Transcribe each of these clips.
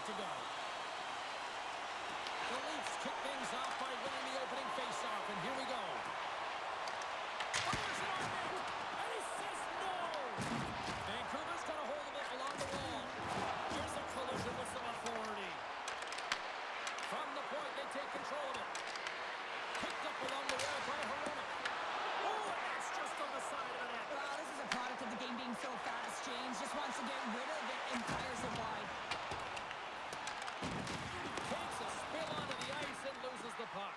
to go. The Leafs kick things off by winning the opening faceoff, and here we go. Fires it on net, and he says no! Vancouver's got a hold of it along the wall. Here's a collision with some authority. From the point, they take control of it. Picked up along the wall by Hronek. Oh, and that's just on the side of the net. Well, this is a product of the game being so fast. James just wants to get rid of it and fires it wide. Takes a spill onto the ice and loses the puck.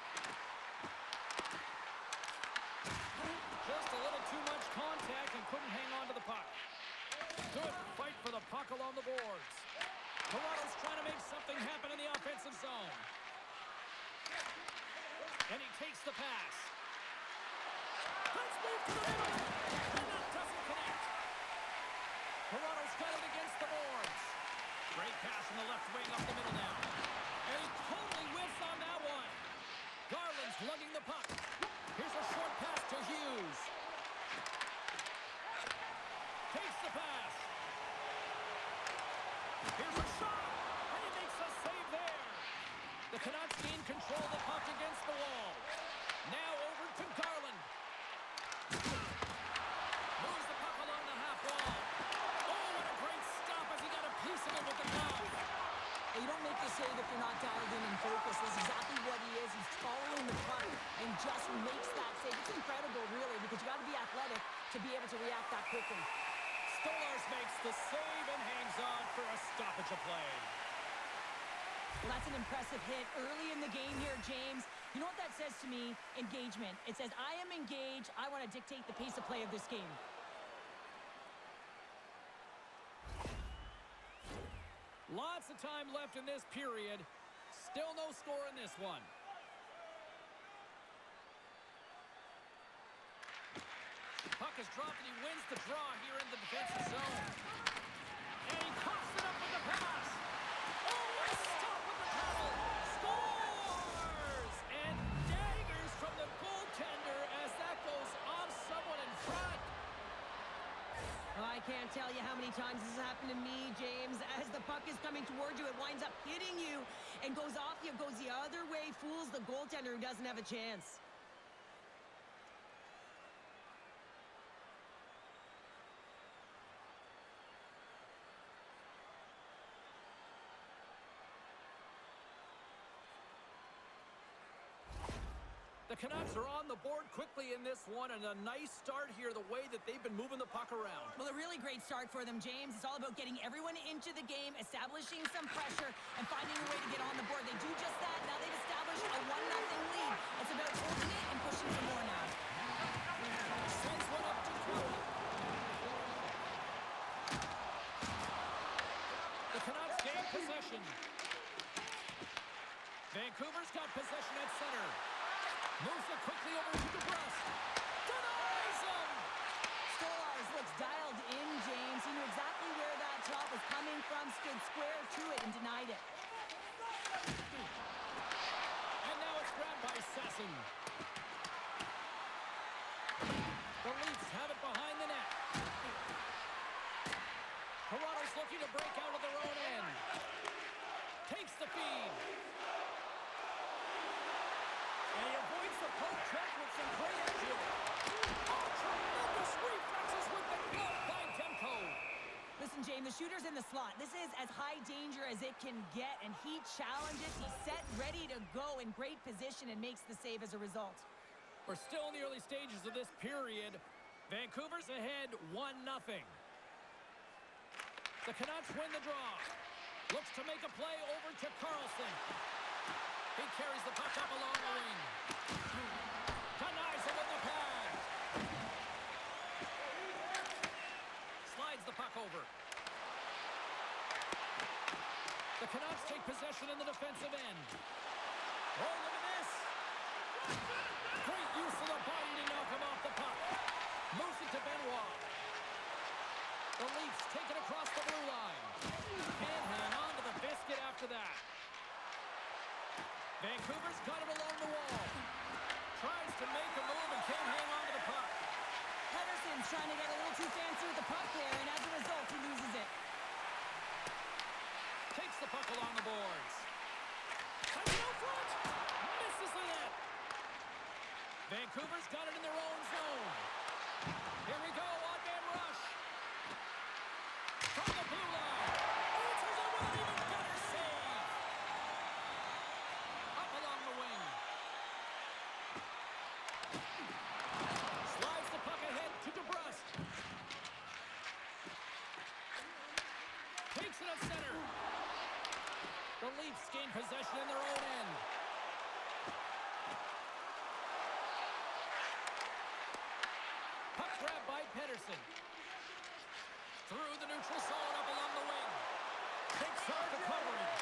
Just a little too much contact and couldn't hang on to the puck. Good fight for the puck along the boards. Toronto's trying to make something happen in the offensive zone. And he takes the pass. Let's move to the middle. And that doesn't connect. Toronto's got it against the boards. Great pass from the left wing up the middle now. And he totally whiffs on that one. Garland's lugging the puck. Here's a short pass to Hughes. Takes the pass. Here's a shot. And he makes a save there. The Canucks gain control of the puck against the wall. Now over to Garland. Moves the puck along the half wall. Oh, what a great stop as he got a piece of it with the glove. You don't make the save if you're not dialed in and focused. That's exactly what he is. He's following the puck and just makes that save. It's incredible, really, because you got to be athletic to be able to react that quickly. Stolarz makes the save and hangs on for a stoppage of play. Well, that's an impressive hit early in the game here, James. You know what that says to me? Engagement. It says, I am engaged. I want to dictate the pace of play of this game. Lots of time left in this period. Still no score in this one. Puck is dropped and he wins the draw here in the defensive zone. And he coughs it up with the pass. Oh, what a stop with the paddle. Scores! And daggers from the goaltender as that goes off someone in front. I can't tell you how many times this has happened to me, James. As the puck is coming towards you, it winds up hitting you and goes off you, goes the other way, fools the goaltender who doesn't have a chance. The Canucks are on the board quickly in this one, and a nice start here the way that they've been moving the puck around. Well, a really great start for them, James. It's all about getting everyone into the game, establishing some pressure, and finding a way to get on the board. They do just that. Now they've established a 1-0 lead. It's about holding it and pushing for more now. Sends one up to Crowley. The Canucks gain possession. Vancouver's got possession at center. Moves it quickly over to DeBrusque. Denies him! Stolarz looks dialed in, James. He knew exactly where that shot was coming from, stood square to it, and denied it. And now it's grabbed by Sasson. The Leafs have it behind the net. Toronto's looking to break out of their own end. Takes the feed. And he avoids the poke check with some great action. Oh, tremendous reflexes with the glove by Demko. Listen, James, the shooter's in the slot. This is as high danger as it can get, and he challenges. He's set, ready to go, in great position, and makes the save as a result. We're still in the early stages of this period. Vancouver's ahead 1-0. The Canucks win the draw. Looks to make a play over to Carlson. He carries the puck up along the wing. Denies him with the pad. Slides the puck over. The Canucks take possession in the defensive end. Oh, look at this. Great use of the body to knock him off the puck. Moves it to Benoit. The Leafs take it across the blue line. Can't hang on to the biscuit after that. Vancouver's got it along the wall. Tries to make a move and can't hang on to the puck. Henderson's trying to get a little too fancy with the puck there, and as a result, he loses it. Takes the puck along the Vancouver's got it in their own zone. Here we go, on-man rush. From the blue line. Answers it with an even better save. Up along the wing. Slides the puck ahead to DeBrusque. Takes it up center. The Leafs gain possession in their own end. Puck grab by Pedersen. Through the neutral zone, up along the wing. Takes off the coverage.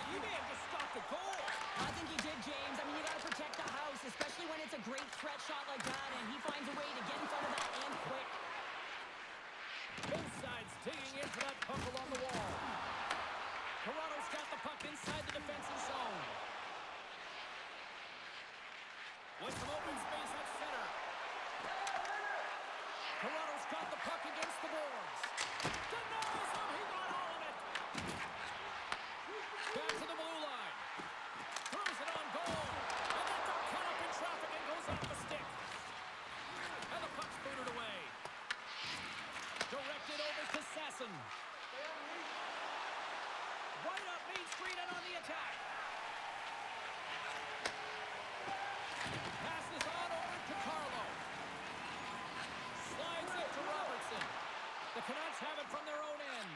He may have just stopped the goal. I think he did, James. I mean, you got to protect the house, especially when it's a great threat shot like that, and he finds a way to get in front of that and quick. Both sides digging into that puck along the wall. Toronto's got the puck inside the defensive zone. With some open space at center. Toronto's got the puck against the boards. Denies him. He got all of it. Back to the blue line. Throws it on goal. And that got caught up in traffic and goes off the stick. And the puck's booted away. Directed over to Sasson. Right up Main Street and on the attack. Passes on over to Carlo. Slides it to Robertson. The Canucks have it from their own end.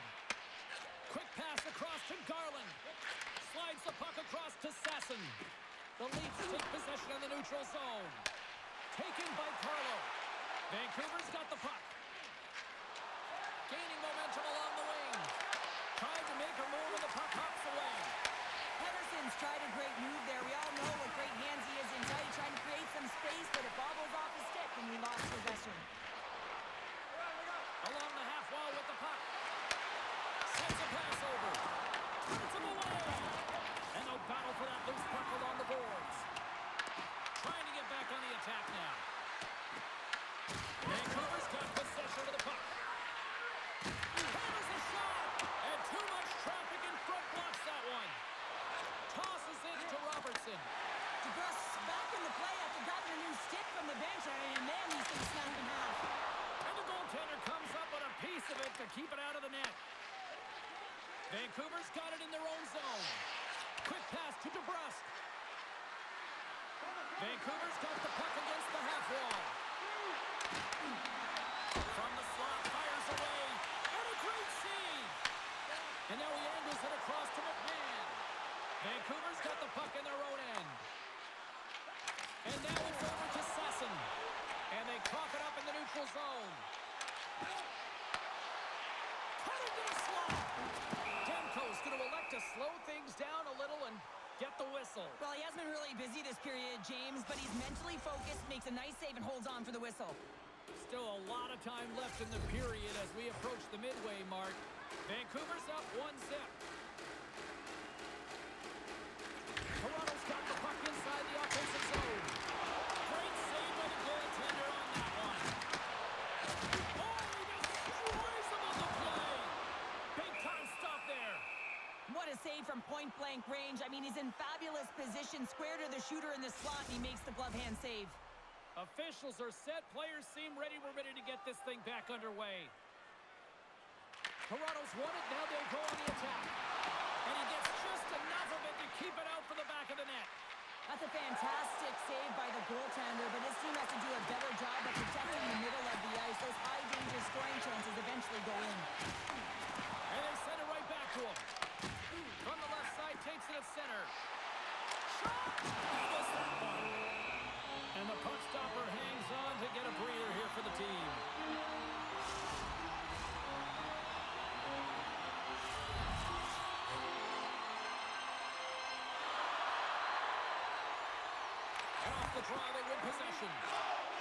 Quick pass across to Garland. Slides the puck across to Sasson. The Leafs take possession in the neutral zone. Taken by Carlo. Vancouver's got the puck. Gaining momentum along the wing. Trying to make a move and the puck hops away. Pedersen's tried a great move there. We all know what great hands he is inside, trying to create some space, but it bobbles off his stick and we lost possession. Along the half wall with the puck. Sends a pass over. Turns him away. And they'll battle for that loose puck along the boards. Trying to get back on the attack now. Vancouver's got possession of the puck. Hammers a shot. And too much traffic in front blocks that one. Tosses it to Robertson. DeBrusque back in the play after grabbing a new stick from the bench, and man, these things snap in half. And the goaltender comes up with a piece of it to keep it out of the net. Vancouver's got it in their own zone. Quick pass to DeBrusque. Vancouver's got the puck against the half wall. From the slot, fires away. And a great save. And now he angles it across to McMahon. Vancouver's got the puck in their own end. And now it's over to Sasson. And they cough it up in the neutral zone. Cut into the slot. Demko's going to elect to slow things down a little and get the whistle. Well, he hasn't been really busy this period, James, but he's mentally focused, makes a nice save, and holds on for the whistle. Still a lot of time left in the period as we approach the midway mark. Vancouver's up 1-0. Toronto's got the puck inside the offensive zone. Great save by the goaltender on that one. Oh, he destroys him on the play. Big time stop there. What a save from point-blank range. I mean, he's in fabulous position, square to the shooter in the slot, and he makes the glove hand save. Officials are set. Players seem ready. We're ready to get this thing back underway. Toronto's won it. Now they go on the attack. And he gets just enough of it to keep it out for the back of the net. That's a fantastic save by the goaltender, but his team has to do a better job of protecting the middle of the ice. Those high-danger scoring chances eventually go in. And they send it right back to him. From the left side, takes it at center. Shot! He missed that one. And the puck stopper hangs on to get a breather here for the team. And off the draw, they win possession.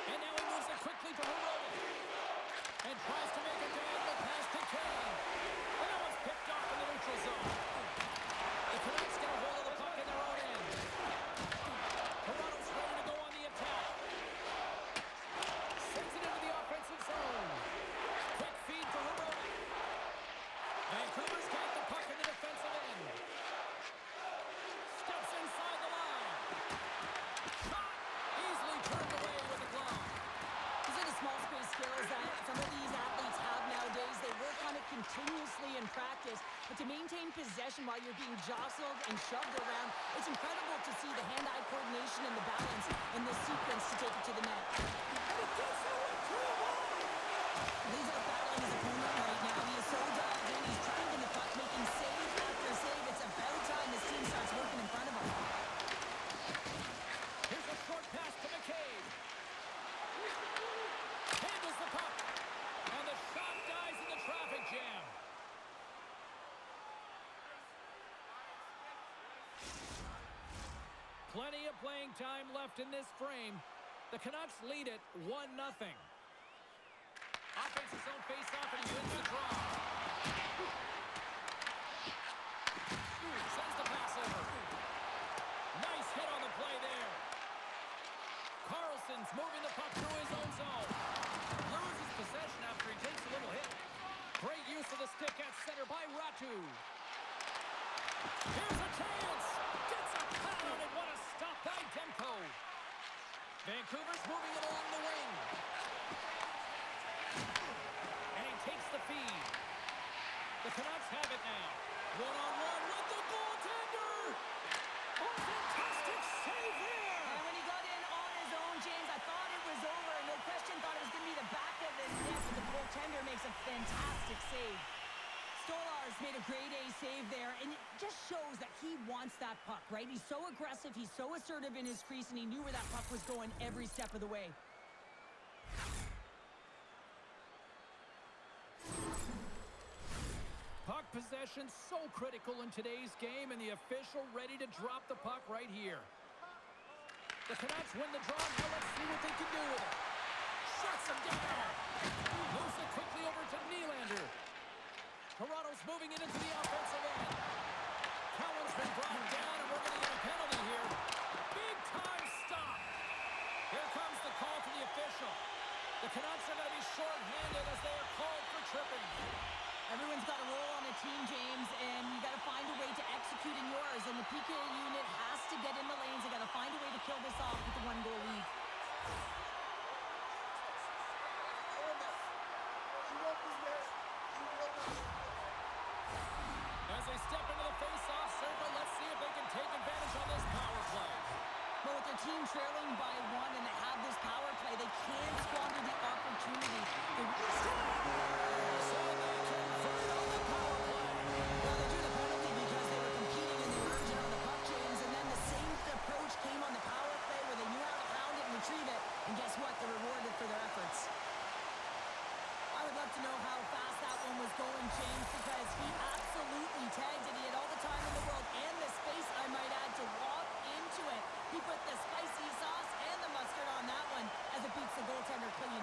And now he moves it quickly to Heroic. And tries to make a diagonal pass to Kane. And that one's picked off in the neutral zone. The Canucks get a hold of the puck in their own end. Toronto's ready to go on the attack. Sends it into the offensive zone. Quick feed to Heroic. Vancouver's got the puck in the defensive end. Steps inside the line. Shot! Easily while you're being jostled and shoved around. It's incredible to see the hand-eye coordination and the balance in this sequence to take it to the net. And it does so with 2-1. He's out battling his opponent right now. He is so dialed in. He's tracking the puck, making save after save. It's about time this team starts working in front of him. Here's a short pass to McCabe. Handles the puck. And the shot dies in the traffic jam. Plenty of playing time left in this frame. The Canucks lead it 1-0. Offensive zone face-off, and he wins the draw. Sends the pass over. Nice hit on the play there. Carlson's moving the puck through his own zone. Loses possession after he takes a little hit. Great use of the stick at center by Ratu. Here's a chance. Gets a pound, and what a stop by Demko. Vancouver's moving it along the wing. And he takes the feed. The Canucks have it now. One-on-one with the goaltender. Oh, fantastic save there. And when he got in on his own, James, I thought it was over. No question, thought it was going to be the back of the net, but the goaltender makes a fantastic save. Stolar's made a grade A save there, and it just shows that he wants that puck, right? He's so aggressive, he's so assertive in his crease, and he knew where that puck was going every step of the way. Puck possession so critical in today's game, and the official ready to drop the puck right here. The Canucks win the draw. Now let's see what they can do with it. Shuts him down. Moves it quickly over to Nylander. Toronto's moving it into the offensive end. Cowan's been brought down, and we're going to get a penalty here. Big time stop. Here comes the call from the official. The Canucks are going to be short-handed as they are called for tripping. Everyone's got a role on a team, James, and you got to find a way to execute in yours. And the PK unit has to get in the lanes. They got to find a way to kill this off with the one-goal lead. As they step into the face-off circle, let's see if they can take advantage on this power play. But with their team trailing by one and they have this power play, they can't squander the opportunity. So they convert on the power play. Well, they drew the penalty because they were competing and they were urgent on the puck, James, and then the same approach came on the power play where they knew how to hound it and retrieve it, and guess what? They're rewarded for their efforts. I would love to know how fast that one was going, James, because he absolutely tagged it. He had all the time in the world and the space, I might add, to walk into it. He put the spicy sauce and the mustard on that one as it beats the goaltender clean.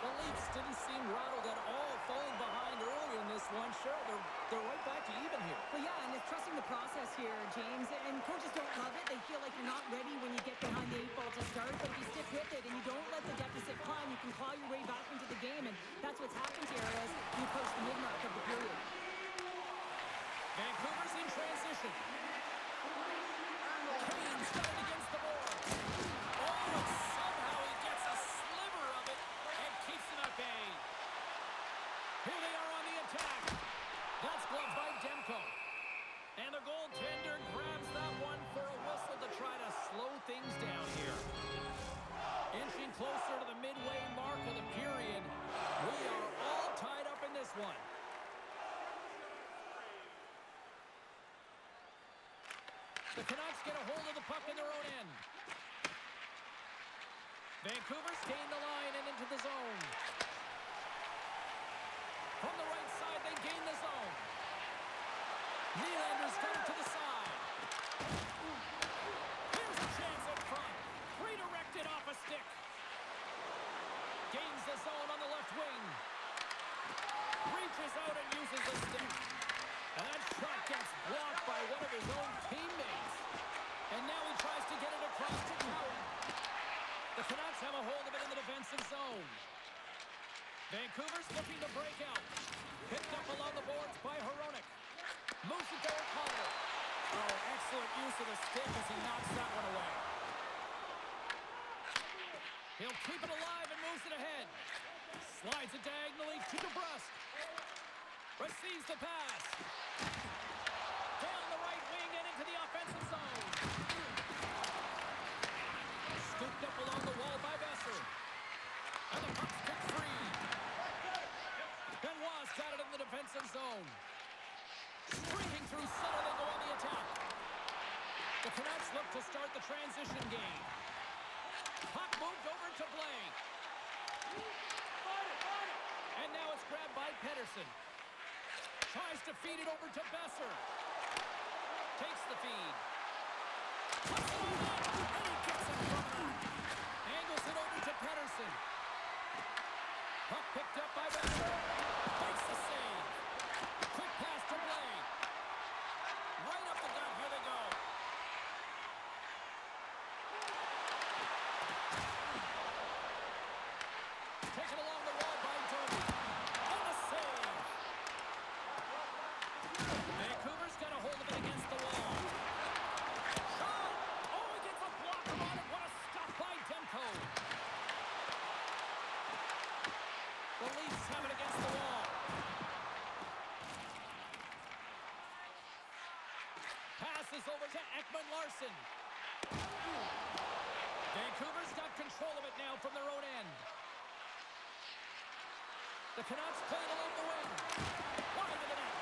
The Leafs didn't seem rattled at all, falling behind early in this one. Sure, they're right back to even here. Well, yeah, and it's trusting the process here, James. And coaches don't love it. They feel like you're not ready when you get behind the 8 ball to start. But if you stick with it and you don't let the deficit climb, you can claw your way back into the game. And that's what's happened here as you approach the mid-mark of the period. Vancouver's in transition. Kane's got it against the boards. Oh, and somehow he gets a sliver of it and keeps it at bay. Here they are on the attack. That's gloved by Demko. And the goaltender grabs that one for a whistle to try to slow things down here. Inching closer to the midway mark of the period. We are all tied up in this one. The Canucks get a hold of the puck in their own end. Vancouver's gained the line and into the zone. From the right side, they gain the zone. Nylander's got it to the side. Here's a chance up front. Redirected off a stick. Gains the zone on the left wing. Reaches out and uses the stick. And that shot gets blocked by one of his own teammates. And now he tries to get it across to Cowan. The Canucks have a hold of it in the defensive zone. Vancouver's looking to break out. Picked up along the boards by Hronek. Moves it to O'Connor. Oh, excellent use of the stick as he knocks that one away. He'll keep it alive and moves it ahead. Slides it diagonally to DeBrusque. Receives the pass. Down the right wing and into the offensive zone. Scooped up along the wall by Besser. And the puck's kicked free. Benoit's got it in the defensive zone. Streaking through center, they go on the attack. The Canucks look to start the transition game. Puck moved over to Blake. And now it's grabbed by Pedersen. Tries to feed it over to Besser. Takes the feed. Puts it on net, and he gets it from that. Angles it over to Pedersen. Puck picked up by Besser. Makes the save. Quick pass to Blake. Right up the gut. Here they go. Taken along the wall by Doby. And the save. Vancouver's got a hold of it against the wall. Shot! Oh, he gets a blocker on it. What a stop by Demko. The Leafs have it against the wall. Passes over to Ekman-Larsson. Vancouver's got control of it now from their own end. The Canucks play it along the wing. Wide of the net.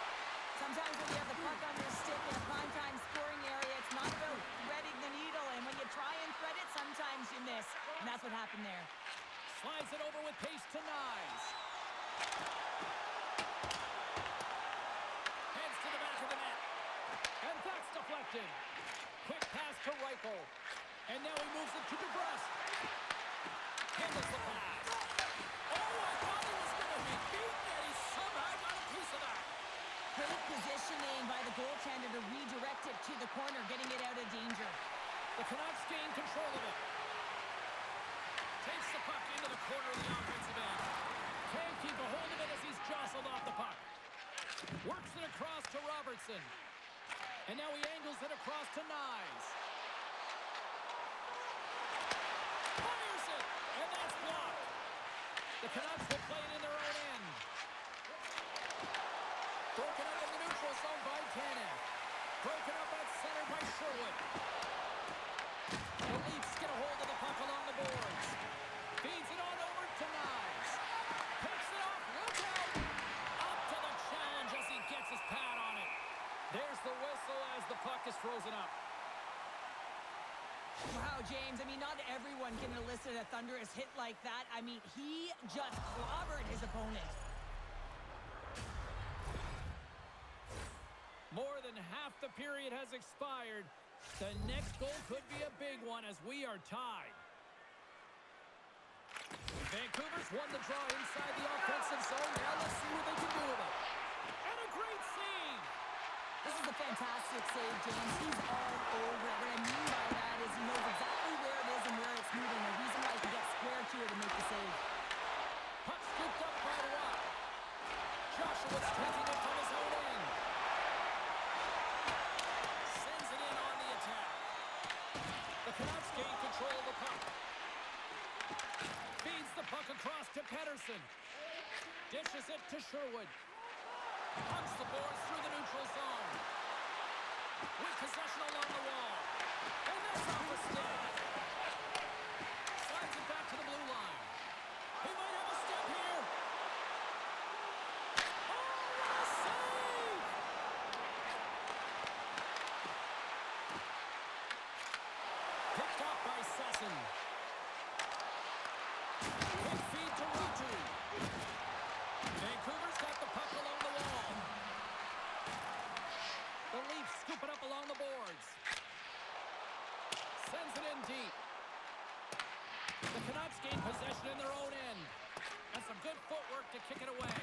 Sometimes when you have the puck on your stick in a primetime scoring area, it's not about threading the needle. And when you try and thread it, sometimes you miss. And that's what happened there. Slides it over with pace to Nyes. Heads to the back of the net. And that's deflected. Quick pass to Reichel. And now he moves it to DeBrusque. Handles the pass. Oh, I thought he was going to be beaten, and he somehow got a piece of that. Great positioning by the goaltender to redirect it to the corner, getting it out of danger. The Canucks gain control of it. Takes the puck into the corner of the offensive end. Can't keep a hold of it as he's jostled off the puck. Works it across to Robertson. And now he angles it across to Nyes. Fires it! And that's blocked. The Canucks will play it in their own end. Broken up in the neutral zone by Tanev. Broken up at center by Sherwood. The Leafs get a hold of the puck along the boards. Feeds it on over to Nyes. Picks it off. Look out! Up to the challenge as he gets his pad on it. There's the whistle as the puck is frozen up. Wow, James, I mean, not everyone can elicit a thunderous hit like that. I mean, he just clobbered his opponent. More than half the period has expired. The next goal could be a big one as we are tied. Vancouver's won the draw inside the offensive zone. Now let's see what they can do with it. And a great save! This is a fantastic save, James. He's all over it. What I mean by that is he knows exactly where it is and where it's moving. The reason why he can get square to it and make the save. Puck scooped up by Watt. Joshua's taking it from his own end. Sends it in on the attack. The Canucks gain control of the puck. Feeds the puck across to Pedersen. Dishes it to Sherwood. Punts the boards through the neutral zone. With possession along the wall. And that's off a stick. Slides it back to the blue line. He might have a step here. Oh, what a save! Picked off by Sasson. Quick feed to Rutu. Vancouver's got the puck along the wall. The Leafs scoop it up along the boards. Sends it in deep. The Canucks gain possession in their own end. And some good footwork to kick it away.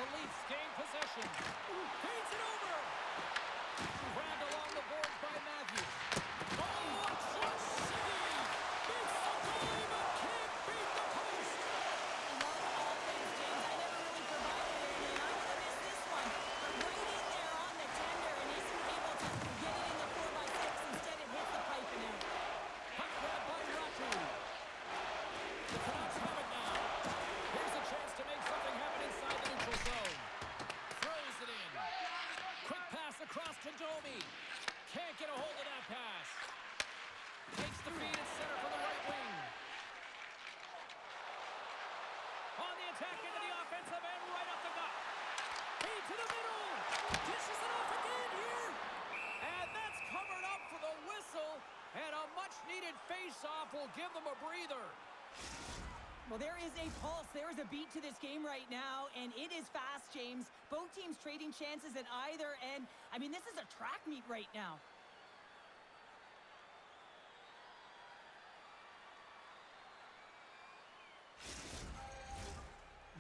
The Leafs gain possession. Feeds it over. Grabbed along the boards by Matthews. Oh, a clutch save! It's the goalie, but can't beat the post. Love offense, James. I never really provided it, and I would have missed this one. But right in there on the tender, and isn't The Canucks have it now. Here's a chance to make something happen inside the neutral zone. Throws it in. Quick pass across to Domi. Can't get a hold of that pass. Takes the feed at center for the right wing. On the attack into the offensive end, right up the gut. Feed to the middle. Dishes it off again here. And that's covered up for the whistle. And a much-needed face-off will give them a breather. Well, there is a pulse. There is a beat to this game right now, and it is fast, James. Both teams trading chances at either end. I mean, this is a track meet right now.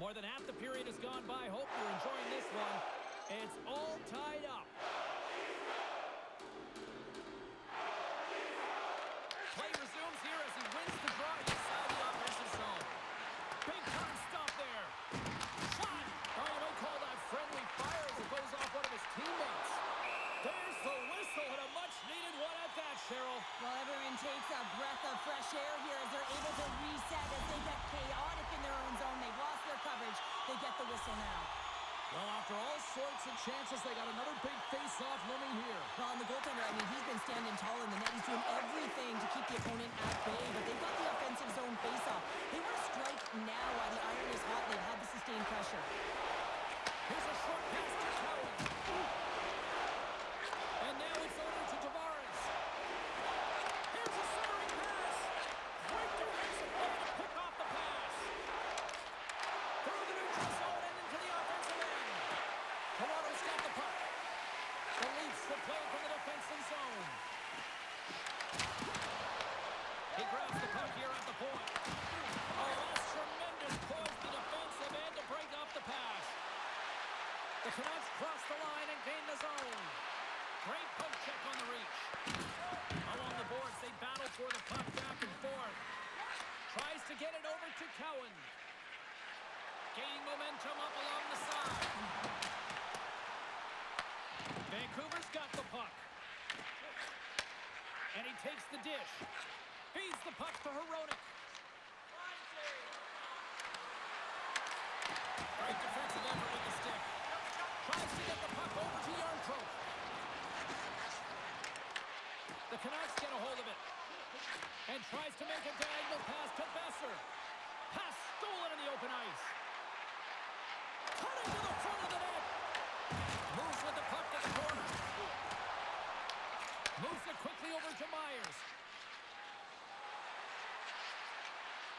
More than half the period has gone by. Hope you're enjoying this one. It's all tied up. Play resumes here as he wins the draw inside the offensive zone. Big time stop there. Shot. Oh, you might call that friendly fire as it goes off one of his teammates. There's the whistle and a much-needed one at that, Cheryl. Well, everyone takes a breath of fresh air here as they're able to reset as they get chaotic in their own zone. They've lost their coverage. They get the whistle now. Well, after all sorts of chances, they got another big face-off looming here. Well, and the goaltender, I mean, he's been standing tall in the net. He's doing everything to keep the opponent at bay, but they've got the offensive zone face-off. They want to strike now while the iron is hot. They've had the sustained pressure. Here's a short pass to Cowan. And now it's over to Tavares. Here's a centering pass. Great defensive play to pick off the pass. Through the neutral zone and into the offensive end. Toronto's got the puck. The Leafs will play from the defensive zone. He grabs the puck here at the point. Oh, that's tremendous poise to the defensive end to break off the pass. The Canucks cross the line and gain the zone. Great poke check on the reach. Along the boards, they battle for the puck back and forth. Tries to get it over to Cowan. Gaining momentum up along the side. Vancouver's got the puck. And he takes the dish. Feeds the puck to Hronek. Great defensive effort with the stick. Tries to get the puck over to Yarncroke. The Canucks get a hold of it. And tries to make a diagonal pass to Besser. Pass stolen in the open ice. Cutting to the front of the net. Moves with the puck to the corner. Moves it quickly over to Myers.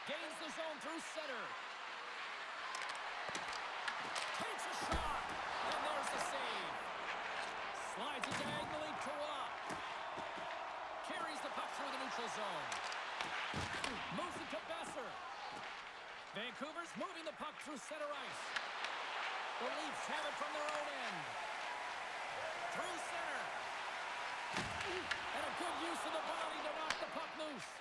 Gains the zone through center. Takes a shot. And there's the save. Slides it diagonally to Watt. Carries the puck through the neutral zone. Moves it to Besser. Vancouver's moving the puck through center ice. The Leafs have it from their own end. Through center. And a good use of the body to knock the puck loose.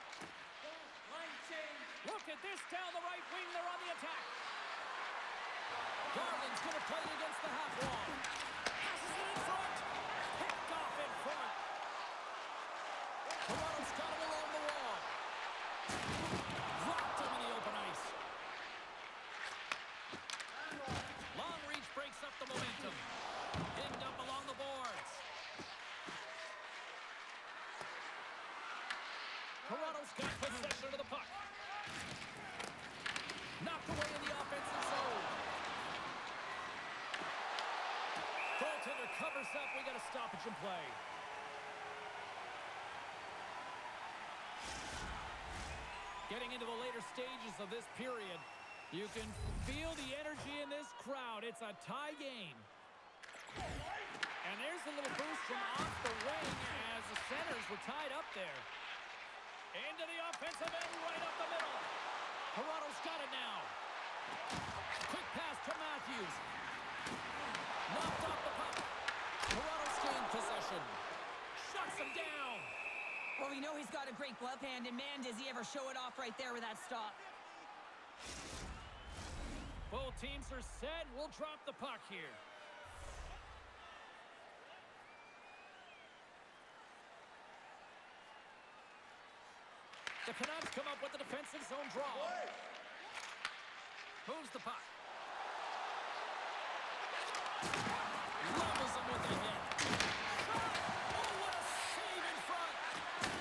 Look at this down the right wing. They're on the attack. Garland's going to play it against the half wall. Passes it in front. Picked off in front. Toronto's got him along the wall. Dropped him in the open ice. Long reach breaks up the momentum. Pinned up along the boards. Toronto's got possession of the puck. Knocked away in the offensive zone. Goaltender covers up. We got a stoppage in play. Getting into the later stages of this period, you can feel the energy in this crowd. It's a tie game. And there's a little boost from off the wing as the centers were tied up there. Into the offensive end, right up the middle. Toronto's got it now. Quick pass to Matthews. Knocked off the puck. Toronto's gained possession. Shuts him down. Well, we know he's got a great glove hand, and man, does he ever show it off right there with that stop. Both teams are set. We'll drop the puck here. The Canucks come up with the defensive zone draw. Moves the puck. Levels him with a hit. Oh, what a save in front.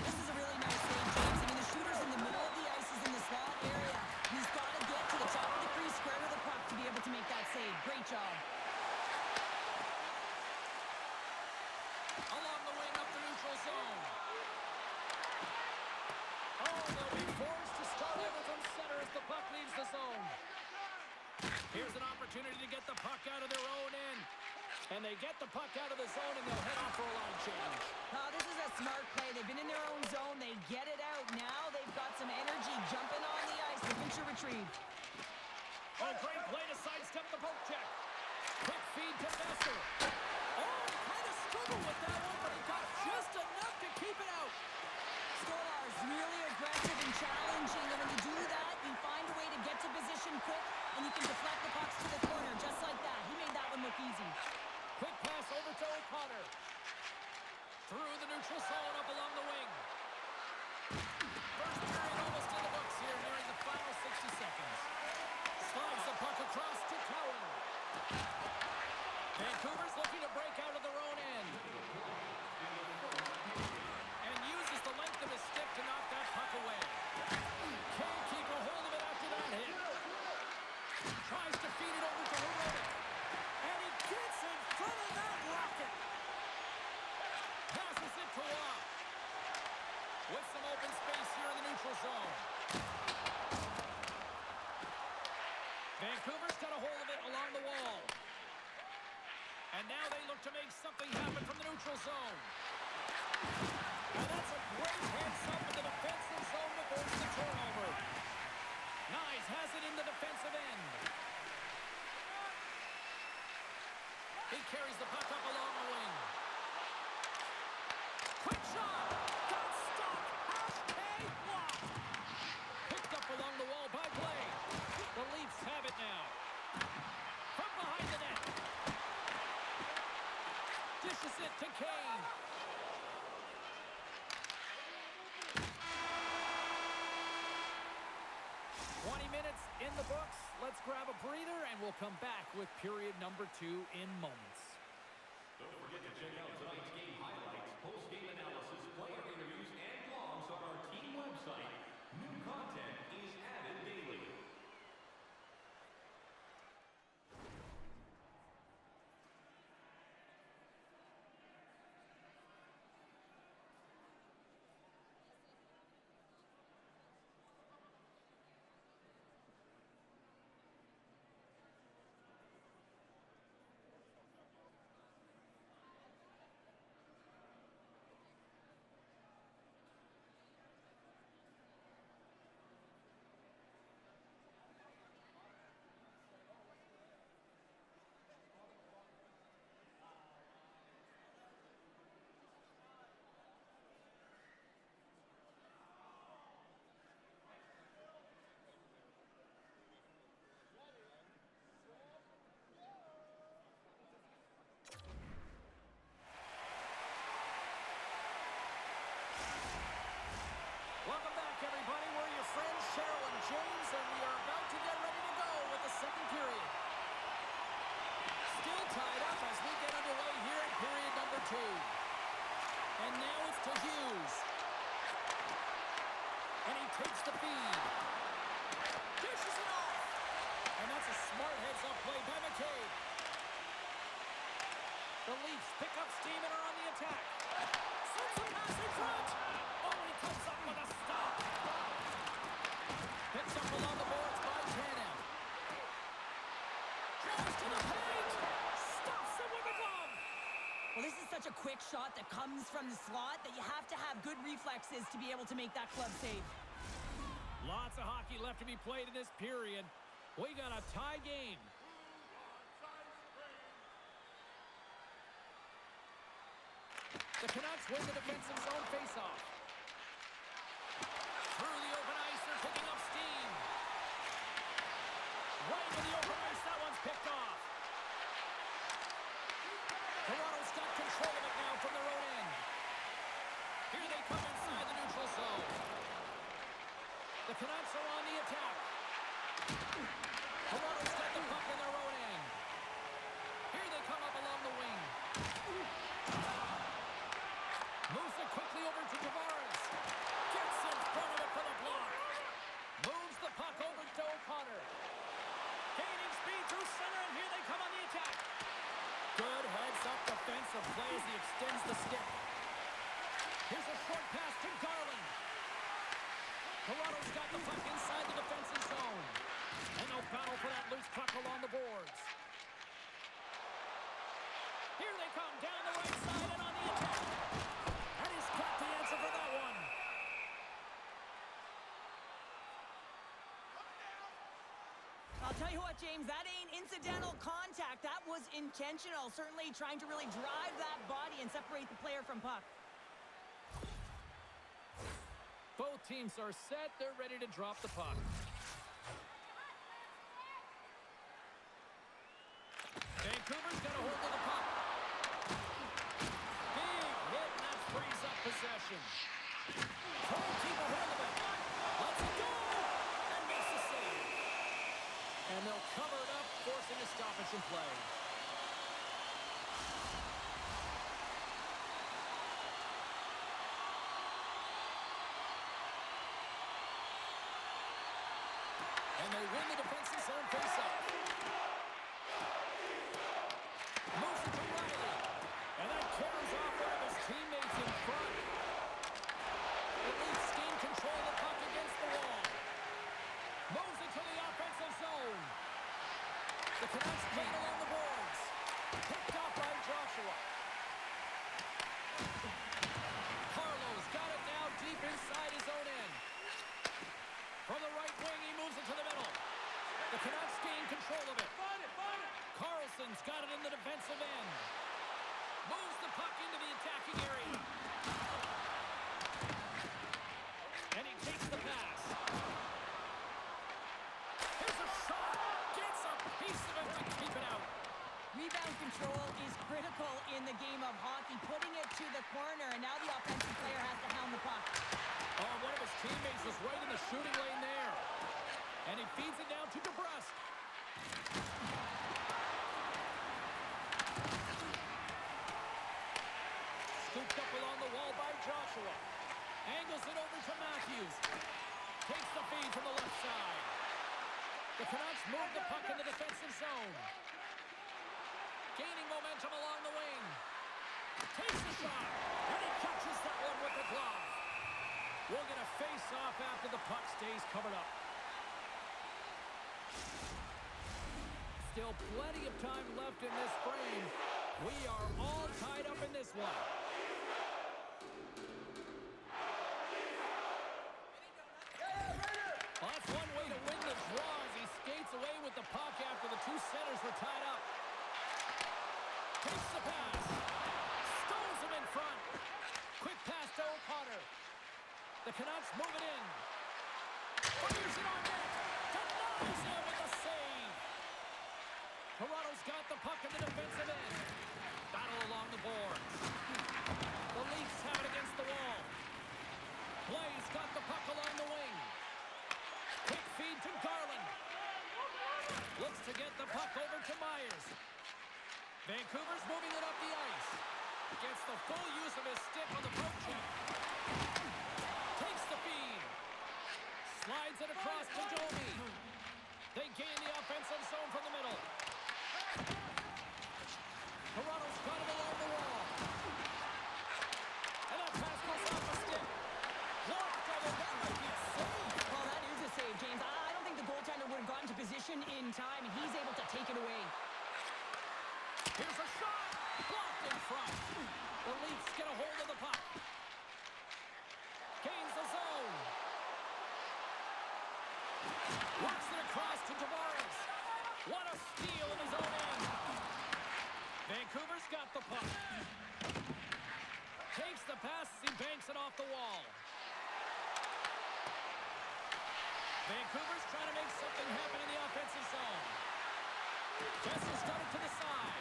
This is a really nice save, James. I mean, the shooter's in the middle of the ice. He's in the slot area. He's got to get to the top of the crease, square to the puck to be able to make that save. Great job. Along the wing up the neutral zone. Oh, they'll be forced to start over from center as the puck leaves the zone. Here's an opportunity to get the puck out of their own end. And they get the puck out of the zone, and they'll head off for a line change. Now, this is a smart play. They've been in their own zone. They get it out. Now they've got some energy jumping on the ice. The pincher retrieved. Oh, great play to sidestep the poke check. Quick feed to Messer. Oh, he kind of struggled with that one, but he got just enough to keep it out. Stolar's really aggressive and challenging, and when you do that, you find a way to get to position quick, and you can deflect the pucks to the corner just like that. He made that one look easy. Quick pass over to O'Connor. Through the neutral zone up along the wing. First period almost in the books here, nearing the final 60 seconds. Slides the puck across to Cowan. Vancouver's looking to break out of their own end. And uses the length of his stick to knock that puck away. Can't keep a hold of it after that hit. Tries to feed it over to Herodic. And he gets in front of that rocket. Passes it to Waugh. With some open space here in the neutral zone. Vancouver's got a hold of it along the wall. And now they look to make something happen from the neutral zone. And that's a great heads-up in the defensive zone to force the turnover. Nyes has it in the defensive end. He carries the puck up along the wing. Quick shot! Got stopped! Hashtag blocked! Picked up along the wall by Blake. The Leafs have it now. From behind the net. Dishes it to Kane. 20 minutes in the books. Let's grab a breather, and we'll come back with period number 2 in moments. Don't forget to check out tonight's game highlights, post-game analysis, player interviews, and blogs on our team website. New content is added daily. Welcome back, everybody. We're your friends, Cheryl and James, and we are about to get ready to go with the second period. Still tied up as we get underway here in period number 2. And now it's to Hughes. And he takes the feed. Dishes it off. And that's a smart heads-up play by McCabe. The Leafs pick up steam and are on the attack. Sends a pass in front. Oh, he comes up with a stop. Picks up along the boards by Tanev. Drives to the paint. Stops him with a glove. Well, this is such a quick shot that comes from the slot that you have to have good reflexes to be able to make that club save. Lots of hockey left to be played in this period. We got a tie game. The Canucks win the defensive zone faceoff. Through the open ice, they're picking up steam. Right into the open ice, that one's picked off. Toronto's got control of it now from their own end. Here they come inside the neutral zone. attack. Toronto's got the puck in their own end. Here they come up along the wing. Moves it quickly over to Tavares. Gets in front of it for the block. Moves the puck over to O'Connor. Gaining speed through center, and here they come on the attack. Good heads-up defensive play as he extends the stick. Here's a short pass to Garland. Toronto's got the puck inside the defensive zone. And they'll battle for that loose puck along the boards. Here they come down the right side and on the attack. And he's got the answer for that one. I'll tell you what, James, that ain't incidental contact. That was intentional. Certainly trying to really drive that body and separate the player from puck. Both teams are set. They're ready to drop the puck. Vancouver's got a hold of the puck. Big hit, and that frees up possession. Trying to keep a hold of it. Let's go! And makes the save. And they'll cover it up, forcing a stoppage in play. And they win the defensive zone face-off. Moves it to Riley. And that carries off one of his teammates in front. The Leafs gain control of the puck against the wall. Moves it to the offensive zone. The Canucks play it along the boards. Picked off by Joshua. Carlo's got it now deep inside his own end. From the right wing, he moves it to the middle. The Canucks gain control of it. Carlson's got it in the defensive end. Moves the puck into the attacking area. And he takes the pass. Here's a shot. Gets a piece of it to keep it out. Rebound control is critical in the game of hockey. Putting it to the corner, and now the offensive player has to hound the puck. Oh, one of his teammates was right in the shooting lane there. And he feeds it down to DeBrusque. Scooped up along the wall by Joshua. Angles it over to Matthews. Takes the feed from the left side. The Canucks move the puck in the defensive zone. Gaining momentum along the wing. Takes the shot. And he catches that one with the glove. We'll get a face-off after the puck stays covered up. Still plenty of time left in this frame. We are all tied up in this one. Well, that's one way to win the draw as he skates away with the puck after the two centers were tied up. Takes the pass. Stones him in front. Quick pass to O'Connor. The Canucks move it in. Fires it on net. Denies him with a save. Toronto's got the puck in the defensive end. Battle along the boards. The Leafs have it against the wall. Blaze got the puck along the wing. Quick feed to Garland. Looks to get the puck over to Myers. Vancouver's moving it up the ice. Gets the full use of his stick on the poke check. Takes the feed. Slides it across to Domi. They gain the offensive zone from the middle. Toronto's got it along the wall. And that pass goes off the stick. Blocked over. That might be a save. Well, that is a save, James. I don't think the goaltender would have gotten to position in time, and he's able to take it away. Here's a shot. Blocked in front. The Leafs get a hold of the puck. Gains the zone. Works it across to Tavares. What a steal in his own end. Vancouver's got the puck. Takes the pass as he banks it off the wall. Vancouver's trying to make something happen in the offensive zone. Jesse's got it to the side.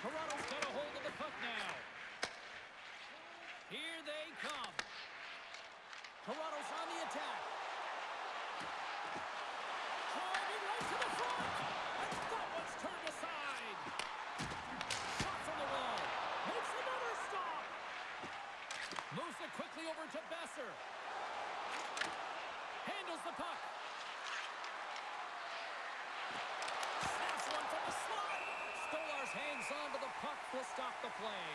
Toronto's got a hold of the puck now. Here they come. Toronto's on the attack. stop the play.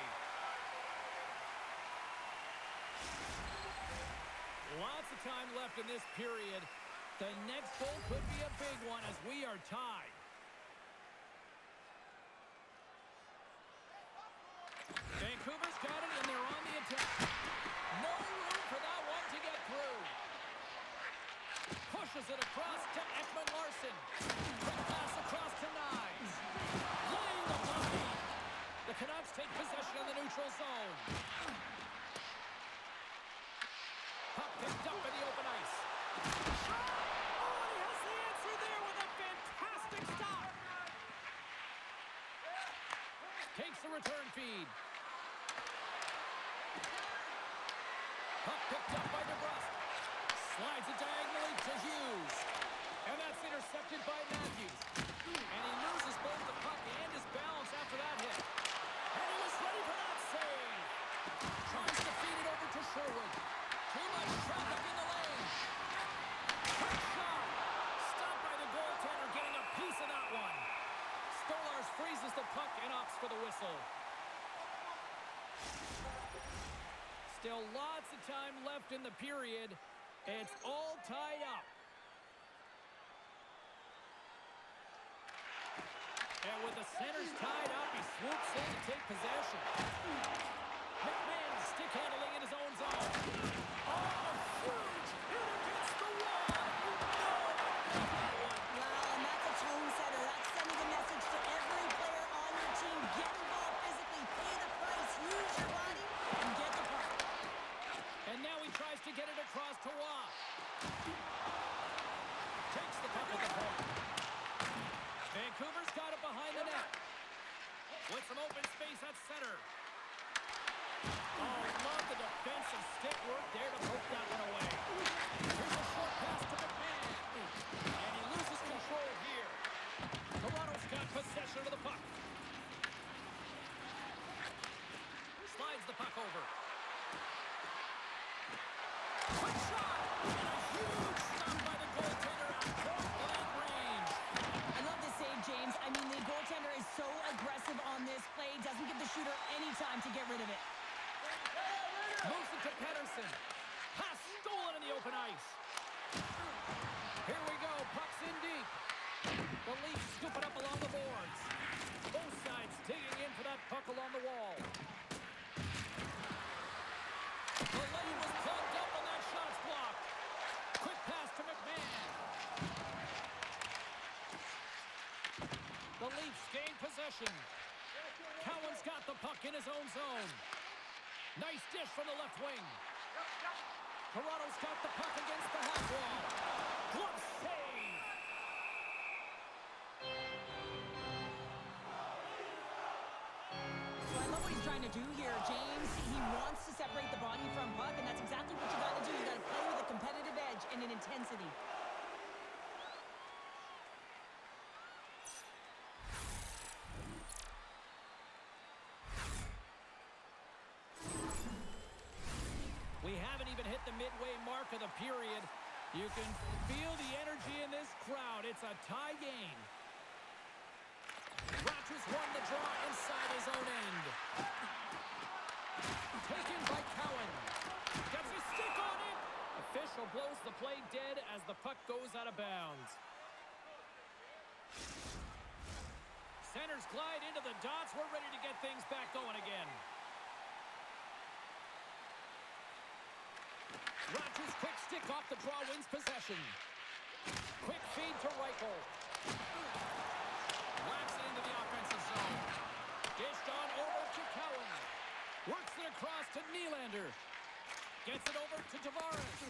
Lots of time left in this period. The next goal could be a big one as we are tied. Vancouver's got it, and they're on the attack. No room for that one to get through. Pushes it across to Ekman-Larsson. Quick pass across to Knies. Laying the body. The Canucks take possession of the neutral zone. Puck picked up in the open ice. Shot! Oh, he has the answer there with a fantastic stop. Takes the return feed. Puck picked up by DeBrusque. Slides it diagonally to Hughes. And that's intercepted by Matthews. And he loses both the puck and his balance after that hit. And he was ready for that save. Tries to feed it over to Sherwood. Too much traffic in the lane. Quick shot. Stopped by the goaltender, getting a piece of that one. Stolarz freezes the puck and opts for the whistle. Still lots of time left in the period. It's all tied up. And with the centers tied up, he swoops in to take possession. McMahon stick handling in his own zone. Oh, huge hit against the wall. You know that one. Wow, and that's a tone setter. That's sending a message to every player on your team. Get involved physically, pay the price, use your body, and get the puck. And now he tries to get it across to Waugh. Takes the puck at the point. Vancouver's got it behind the net. With some open space at center. Oh, love the defensive stick work there to poke that one away. Here's a short pass to McMahon. And he loses control here. Toronto's got possession of the puck. Slides the puck over. Quick shot! And a huge stop by the goaltender at point-blank range. I love this save, James. I mean, the goaltender is so aggressive on this play. Doesn't give the shooter any time to get rid of it. Moves it to Pettersson. Pass stolen in the open ice. Here we go. Puck's in deep. The Leafs scoop it up along the boards. Both sides digging in for that puck along the wall. The lane was plugged up and that shot's blocked. Quick pass to McMahon. The Leafs gain possession. Cowan's got the puck in his own zone. Nice dish from the left wing. Toronto's got the puck against the half wall. Glove save. So I love what he's trying to do here, James. He wants to separate the body from puck, and that's exactly what you got to do. You got to play with a competitive edge and an intensity. We haven't even hit the midway mark of the period. You can feel the energy in this crowd. It's a tie game. Rogers won the draw inside his own end. Taken by Cowan. Gets a stick on it. Official blows the play dead as the puck goes out of bounds. Centers glide into the dots. We're ready to get things back going again. Rogers' quick stick off the draw wins possession. Quick feed to Reichel. Whacks it into the offensive zone. Dished on over to Cowan. Works it across to Nylander. Gets it over to Tavares.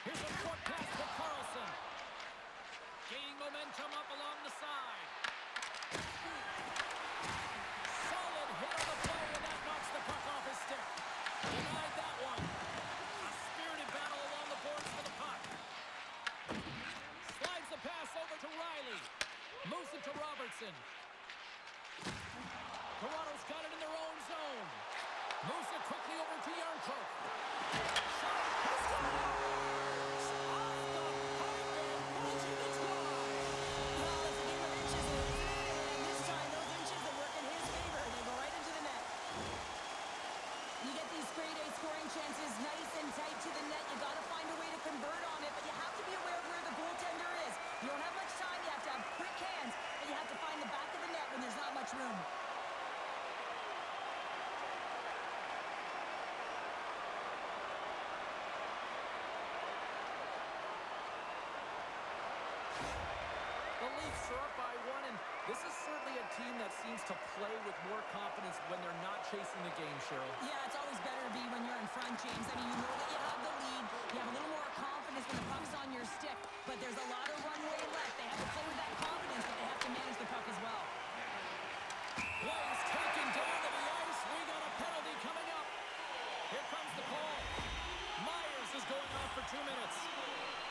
Here's a short pass to Carlson. Gaining momentum up along the side. Solid hit on the play, and that knocks the puck off his stick. Denied that one. A spirited battle along the boards for the puck. Slides the pass over to Riley. Moves it to Robertson. Toronto's got it in their own zone. Moves it quickly over to Yarncroke. Shot! He scores! Off the pipe and pulls in the try. Well, it's a game of inches Leafs are up by one, and this is certainly a team that seems to play with more confidence when they're not chasing the game, Cheryl. Yeah, it's always better to be when you're in front, James. I mean, you know that you have the lead. You have a little more confidence when the puck's on your stick, but there's a lot of runway left. They have to play with that confidence, but they have to manage the puck as well. Play is taken down to the ice. We got a penalty coming up. Here comes the call. Myers is going off for 2 minutes.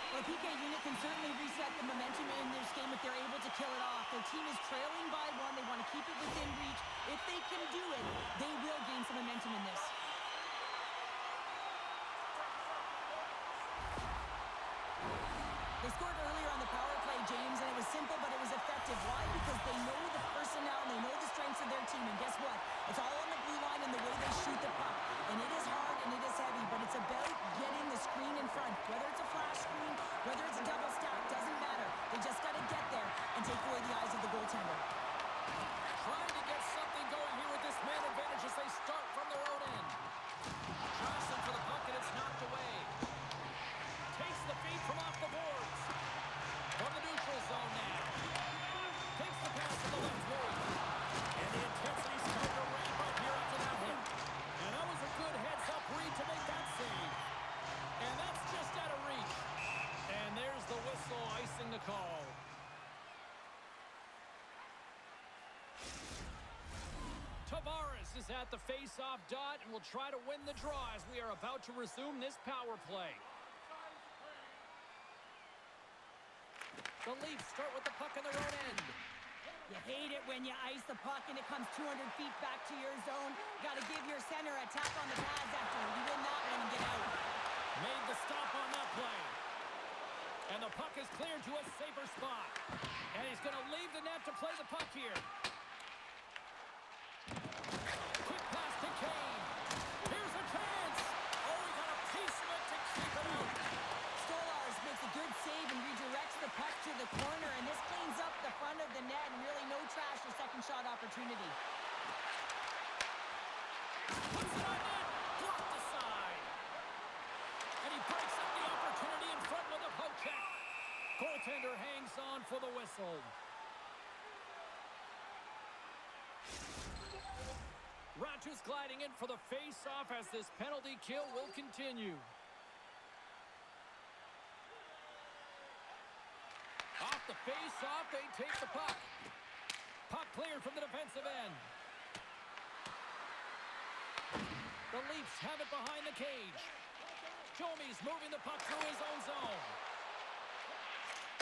Well, PK unit can certainly reset the momentum in this game if they're able to kill it off. Their team is trailing by one. They want to keep it within reach. If they can do it, they will gain some momentum in this. They scored earlier on the power play, James, and it was simple, but it was effective. Why? Because they know the personnel, and they know the strengths of their team. And guess what? It's all on the blue line and the way they shoot the puck. And it is hard and it is heavy, but it's about getting the screen in front. Whether it's a flash screen, whether it's a double stack, doesn't matter. They just got to get there and take away the eyes of the goaltender. Trying to get something going here with this man advantage as they start from their own end. Johnson for the puck, and it's knocked away. Takes the feed from off the boards. From the neutral zone now. Takes the pass to the left wing. And the intensity's starting to ramp up here after that hit. And that was a good heads-up read to make that save. And that's just out of reach. And there's the whistle icing the call. Tavares is at the face-off dot and will try to win the draw as we are about to resume this power play. The Leafs start with the puck in their own end. You hate it when you ice the puck and it comes 200 feet back to your zone. You got to give your center a tap on the pads after you win that one and get out. Made the stop on that play. And the puck is cleared to a safer spot. And he's going to leave the net to play the puck here. Quick pass to Kane. Here's a chance. Oh, he got a piece of it to keep it out. Stolarz makes a good save and redirects the puck to the corner, and this cleans up the front of the net, and really no trash or second shot opportunity. Puts it on net. Blocked aside. And he breaks up the opportunity in front with a poke check. Goaltender hangs on for the whistle. Ratus gliding in for the face-off as this penalty kill will continue. Off the face-off, they take the puck. Puck cleared from the defensive end. The Leafs have it behind the cage. Jomi's moving the puck through his own zone.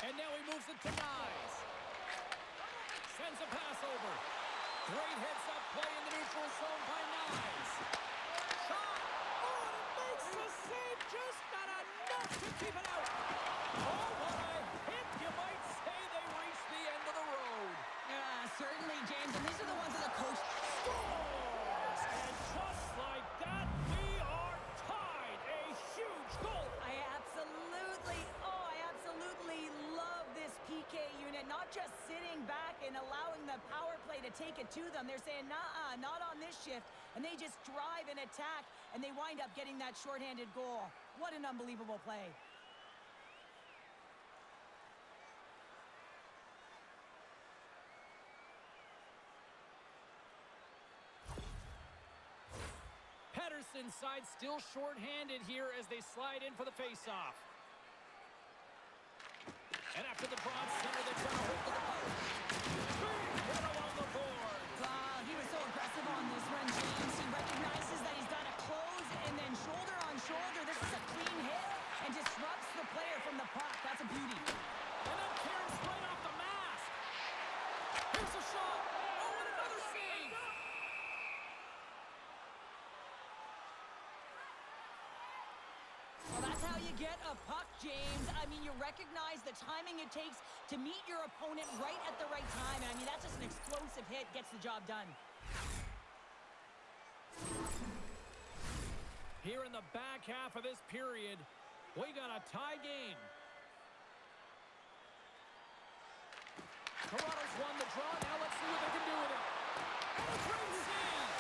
And now he moves it to Nyes. Sends a pass over. Great heads-up play in the neutral zone by Nyes. Shot! Oh, and it makes the save, just not enough to keep it out. Oh, what a hit! You might say they reached the end of the road. Yeah, certainly, James, and these are the ones that the coach Scores! And just like that, we are tied. A huge goal. I absolutely love this PK unit, not just sitting back and allowing the power play to take it to them. They're saying, nah, not on this shift, and they just drive and attack, and they wind up getting that shorthanded goal. What an unbelievable play. Pedersen's side still shorthanded here as they slide in for the faceoff. And after the broad center, they try to hold the puck. Big hit along the board. He was so aggressive on this run, James. He recognizes that he's got to close and then shoulder on shoulder. This is a clean hit and disrupts the player from the puck. That's a beauty. And then Karen straight off the mask. Here's a shot. Oh, and another save. Well, that's how you get a puck, James. I mean, you recognize the timing it takes to meet your opponent right at the right time. And I mean, that's just an explosive hit, gets the job done. Here in the back half of this period, we got a tie game. Toronto's won the draw. Now let's see what they can do with it. And a great save.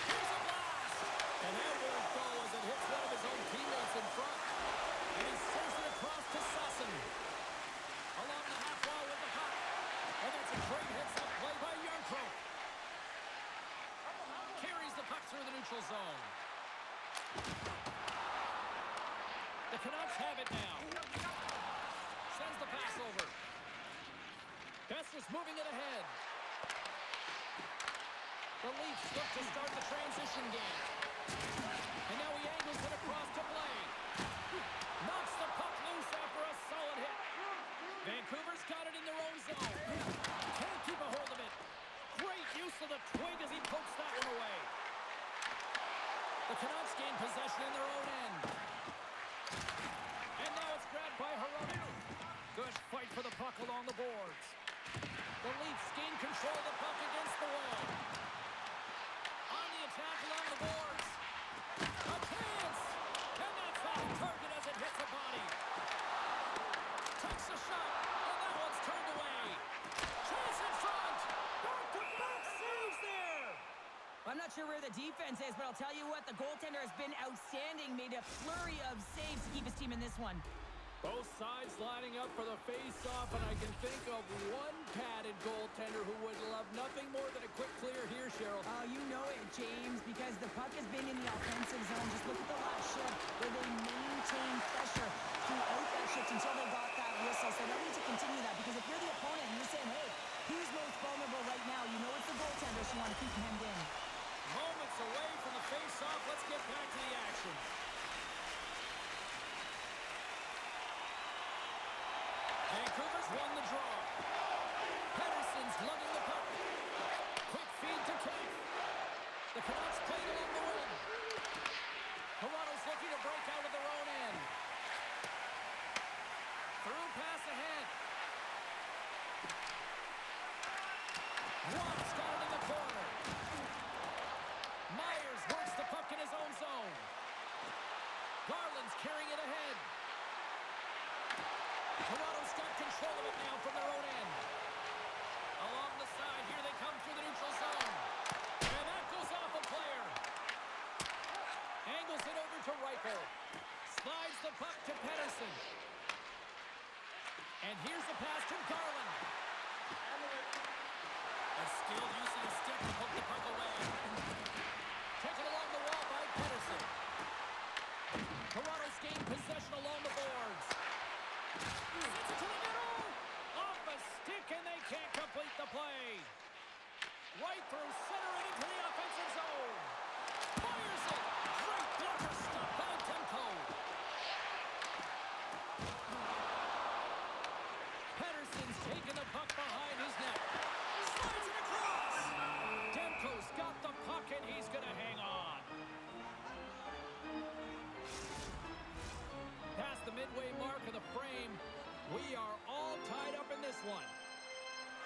Here's a blast. And that won't go as it hits one of his own teammates in front. And he sends it across to Sussin. Along the half-wall zone. The Canucks have it now. Sends the pass over. Besser's moving it ahead. The Leafs look to start the transition game. And now he angles it across to Blake. Knocks the puck loose after a solid hit. Vancouver's got it in their own zone. Can't keep a hold of it. Great use of the twig as he pokes that one away. The Canucks gain possession in their own end. And now it's grabbed by Hironu. Good fight for the puck along the boards. The Leafs gain control of the puck against the wall. On the attack along the boards. A chance! And that's off target as it hits the body. Takes a shot, and that one's turned away. Chance in front! Back-to-back saves there! I'm not sure where the defense is, but I'll tell you what, the goaltender has been outstanding. Made a flurry of saves to keep his team in this one. Both sides lining up for the face-off, and I can think of one padded goaltender who would love nothing more than a quick clear here, Cheryl. Oh, you know it, James, because the puck has been in the offensive zone. Just look at the last shift where they maintained pressure throughout that shift until they got that whistle. So they need to continue that, because if you're the opponent and you're saying, hey, who's most vulnerable right now? You know it's the goaltender, so you want to keep hemmed in. Moments away from the face-off. Let's get back to the action. Vancouver's won the draw. Pedersen's lugging the puck. Quick feed to Keith. The Canucks played along the wing. Toronto's looking to break out of their own end. Through pass ahead. Watt's got it in the corner. Myers works the puck in his own zone. Garland's carrying it ahead. Toronto's got control of it now from their own end. Along the side, here they come through the neutral zone. And that goes off a player. Angles it over to Reichel. Slides the puck to Pedersen. And here's the pass to Garland. A skilled use of the stick to poke the puck away. Taken along the wall by Pedersen. Toronto's gained possession along the boards. Sends it to the middle. Off a stick, and they can't complete the play. Right through center and into the offensive zone. Fires it. Great blocker stop by Demko. Pedersen's taking the puck behind his net. Slides it across. Demko's got the puck, and he's going to hang on. Past the midway mark of the frame, we are all tied up in this one.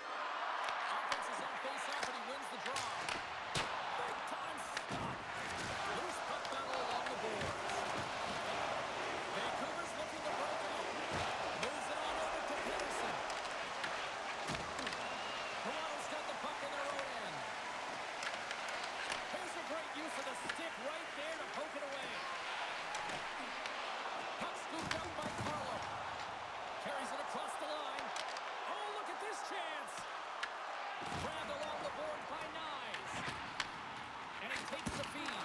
Offense is on face-off, and he wins the draw. Big time stop. Loose puck battle along the boards. Vancouver's looking to break out. Moves it on over to Pedersen. Toronto's got the puck in their own end. Here's a great use of the stick right there to poke it away. Puck scooped up by Carlo. Carries it across the line. Oh, look at this chance. Grabbed along the board by Nyes. And he takes the feed.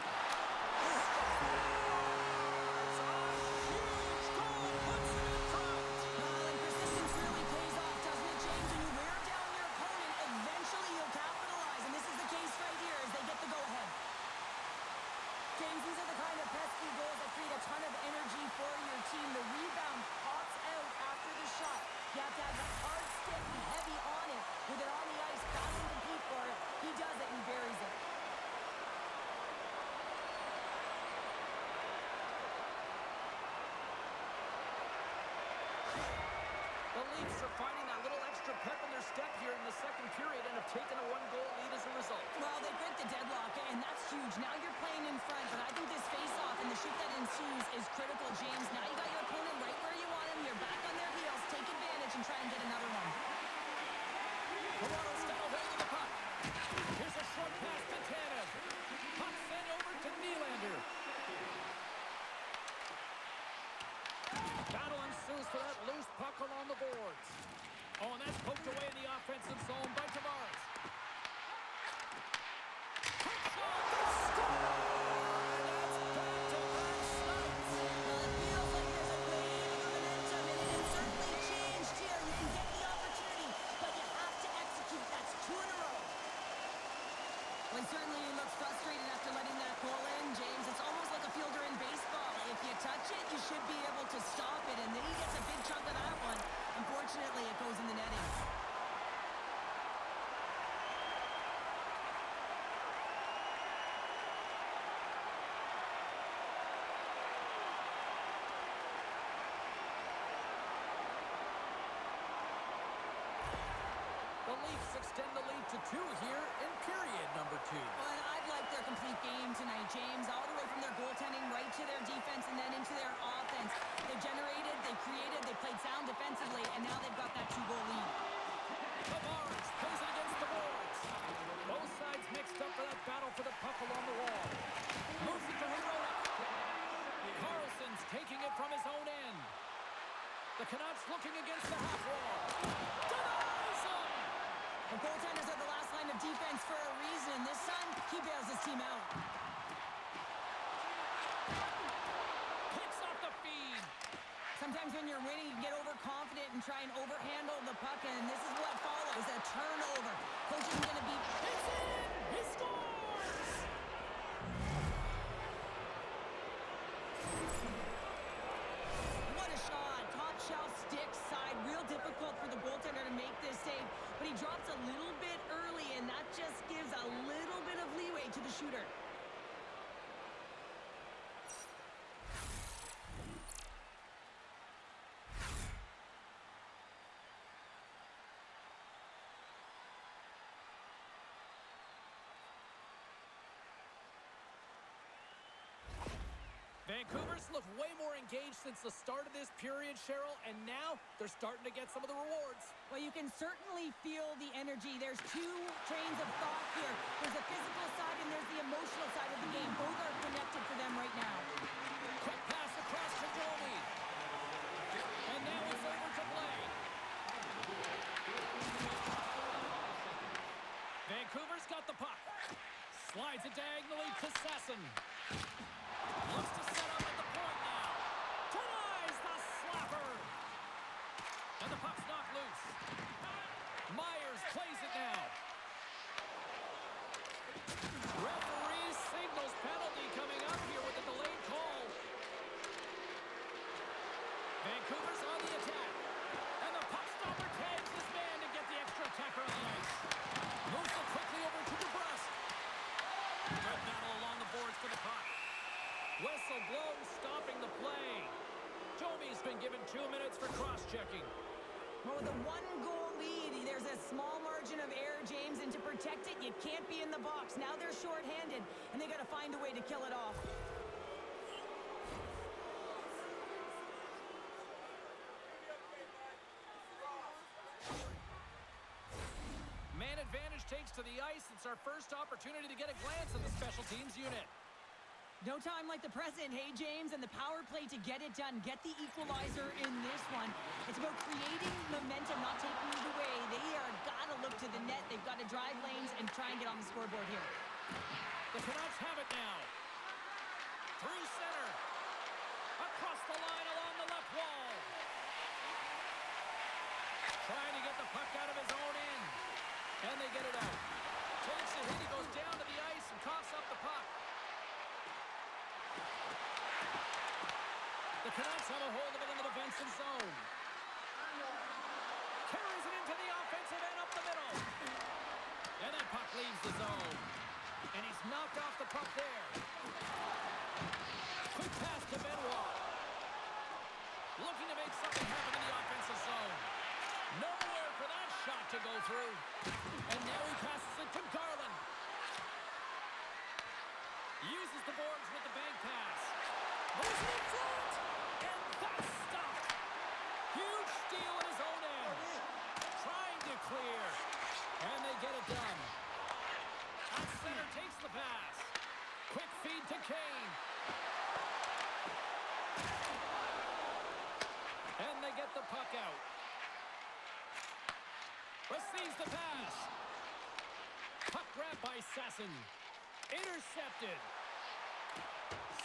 Huge goal puts it in front. And persistence really pays off, doesn't it, James? When you wear down your opponent, eventually you'll capitalize. And this is the case right here as they get the go-ahead. James, these are the kind of pesky goals that create a ton of energy for your team. The rebound pops out after the shot. You have to have the hard stick and heavy on it. With it on the ice, battling to compete for it. He does it and he buries it. The Leafs are finding that little extra pep in their step here in the second period and have taken a one-goal lead as a result. Well, they break the deadlock, and that's huge. Now you're playing in front, but I think this face-off and the shift that ensues is critical, James. Now you got your opponent right where you want him. You're back on their heels. Take advantage and try and get another one. Toronto's got a hold of the puck. Here's a short pass to Tanev. Puck sent over to Nylander. Battle ensues for that loose puck along the boards. Oh, and that's poked away in the offensive zone by Tavares. Puck shot, score! it, you should be able to stop it, and then he gets a big chunk of that one. Unfortunately, it goes in the netting. The Leafs extend the lead to 2 here in period number 2. Well, I've liked their complete game tonight, James, all the way from their goaltending right to their defense and then into their offense. They generated, they created, they played sound defensively, and now they've got that 2-goal lead. Tavares plays it against the boards. Both sides mixed up for that battle for the puck along the wall. Moves it to Heroic. Carlson's taking it from his own end. The Canucks looking against the half wall. Denies him! The goaltenders are the last line of defense for a reason. This time, he bails his team out. Picks off the feed. Sometimes when you're winning, you get overconfident and try and overhandle the puck, and this is what follows, a turnover. Coaching's going to be... It's in! He scores! What a shot. Top shelf, stick, side. Real difficult for the goaltender to make this save, but he drops a little bit early, and that just gives a little bit of leeway to the shooter. Vancouver's looked way more engaged since the start of this period, Cheryl, and now they're starting to get some of the rewards. Well, you can certainly feel the energy. There's 2 trains of thought here. There's the physical side and there's the emotional side of the game. Both are connected for them right now. Quick pass across to Domi. And now it's over to Blake. Vancouver's got the puck. Slides it diagonally to Sasson. Looks to set up at the point now. Denies the slapper. And the puck's knocked loose. Myers plays it now. Referee signals penalty coming up here with a delayed call. Vancouver's on the attack. And the puck stopper tags his man to get the extra attacker on the ice. Moves it quickly over to DeBrusque. Good battle along the boards for the puck. Whistle blows, stopping the play. Domi's been given 2 minutes for cross-checking. Well, with a 1-goal lead, there's a small margin of error, James, and to protect it, you can't be in the box. Now they're shorthanded, and they got to find a way to kill it off. Man advantage takes to the ice. It's our first opportunity to get a glance at the special teams unit. No time like the present, hey, James, and the power play to get it done. Get the equalizer in this one. It's about creating momentum, not taking it away. They are got to look to the net. They've got to drive lanes and try and get on the scoreboard here. The Canucks have it now. Through center. Across the line along the left wall. Trying to get the puck out of his own end. And they get it out. Takes a hit. He goes down to the ice and coughs up the puck. The Canucks have a hold of it in the defensive zone. Carries it into the offensive end up the middle. And that puck leaves the zone. And he's knocked off the puck there. Quick pass to Benoit. Looking to make something happen in the offensive zone. Nowhere for that shot to go through. And now he passes it to Garland. Uses the boards with the bank pass. Moves it in front. And that's stopped. Huge steal in his own end. Trying to clear. And they get it done. At center takes the pass. Quick feed to Kane. And they get the puck out. Receives the pass. Puck grabbed by Sasson. Intercepted.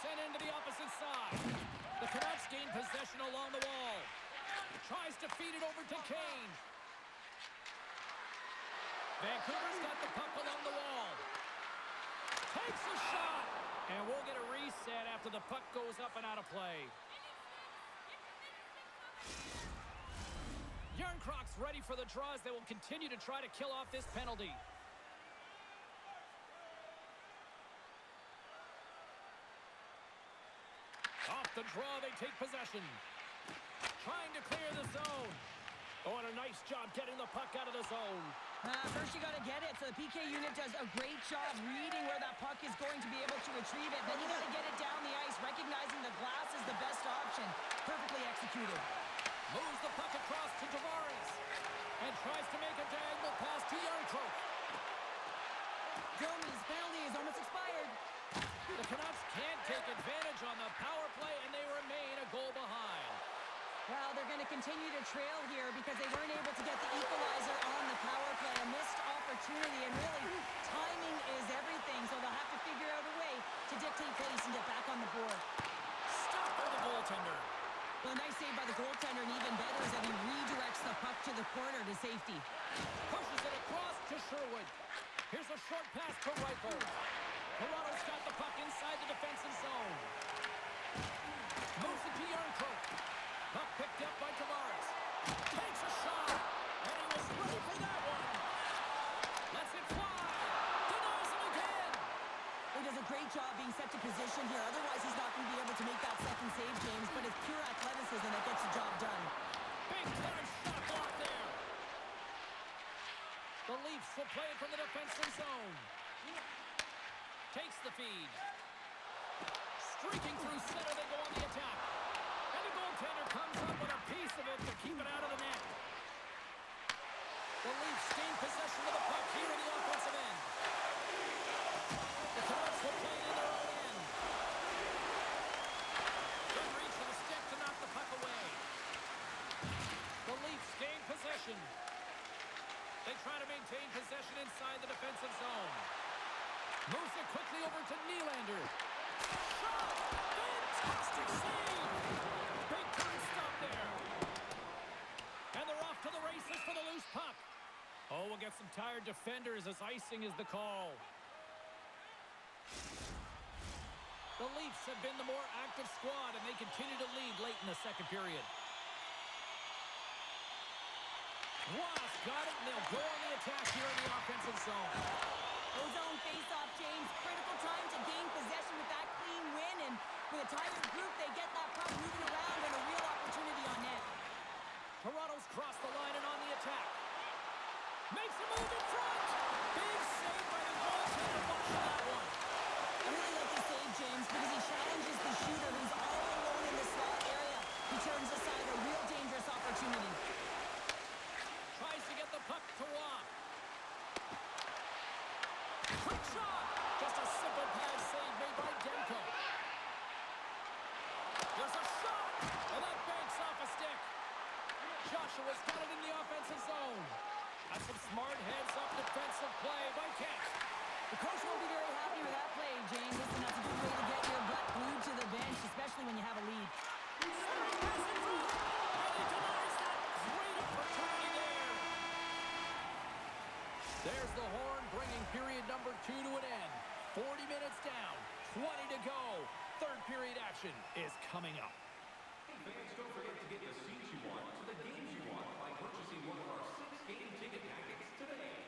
Sent into the opposite side. The Canucks gain possession along the wall. Tries to feed it over to Kane. Vancouver's got the puck along the wall. Takes a shot. And we'll get a reset after the puck goes up and out of play. Yarncrocs ready for the draw as they will continue to try to kill off this penalty. Off the draw, they take possession. Trying to clear the zone. Oh, and a nice job getting the puck out of the zone. First you got to get it, so the PK unit does a great job reading where that puck is going to be able to retrieve it. Then you got to get it down the ice, recognizing the glass is the best option. Perfectly executed. Moves the puck across to Tavares. And tries to make a diagonal pass to Yarncroc. Domi's penalty is almost expired. The Canucks can't take advantage on the power play, and they remain a goal behind. Well, they're going to continue to trail here because they weren't able to get the equalizer on the power play. A missed opportunity, and really, timing is everything, so they'll have to figure out a way to dictate pace and get back on the board. Stop by the goaltender. Well, a nice save by the goaltender, and even better is that he redirects the puck to the corner to safety. Pushes it across to Sherwood. Here's a short pass to Reichel. Toronto's got the puck inside the defensive zone. Moves it to Yarncroc. Puck picked up by Tavares. Takes a shot. And he was ready for that one. Lets it fly. Denies him again. He does a great job being set to position here. Otherwise, he's not going to be able to make that second save, James. But it's pure athleticism that gets the job done. Big time shot block there. The Leafs will play it from the defensive zone. Takes the feed. Streaking through center, they go on the attack. And the goaltender comes up with a piece of it to keep it out of the net. The Leafs gain possession of the puck here in the offensive end. The Canucks will play it in their own end. Good reach of the stick to knock the puck away. The Leafs gain possession. They try to maintain possession inside the defensive zone. Moves it quickly over to Nylander. Shot! Fantastic save! Big time stop there. And they're off to the races for the loose puck. Oh, we'll get some tired defenders as icing is the call. The Leafs have been the more active squad, and they continue to lead late in the second period. Wasp got it, and they'll go on the attack here in the offensive zone. Zone face-off, James. Critical time to gain possession with that clean win. And with a tired group, they get that puck moving around and a real opportunity on net. Toronto's crossed the line and on the attack. Makes a move in front. Big save by the goaltender. Watch that one. I really like the save, James, because he challenges the shooter who's all alone in the slot area. He turns aside a real dangerous opportunity. Tries to get the puck to Roy. Quick shot! Just a simple pass save made by Demko. There's a shot! And that banks off a stick. Joshua's got it in the offensive zone. That's some smart heads-up defensive play by Kent. The coach won't be very happy with that play, James. Listen, that's a good way to get your butt glued to the bench, especially when you have a lead. And he denies that great opportunity there. There's the horn, bringing period number 2 to an end. 40 minutes down, 20 to go. Third period action is coming up. Fans, don't forget to get the seats you want to the games you want by purchasing one of our 6 game ticket packets today.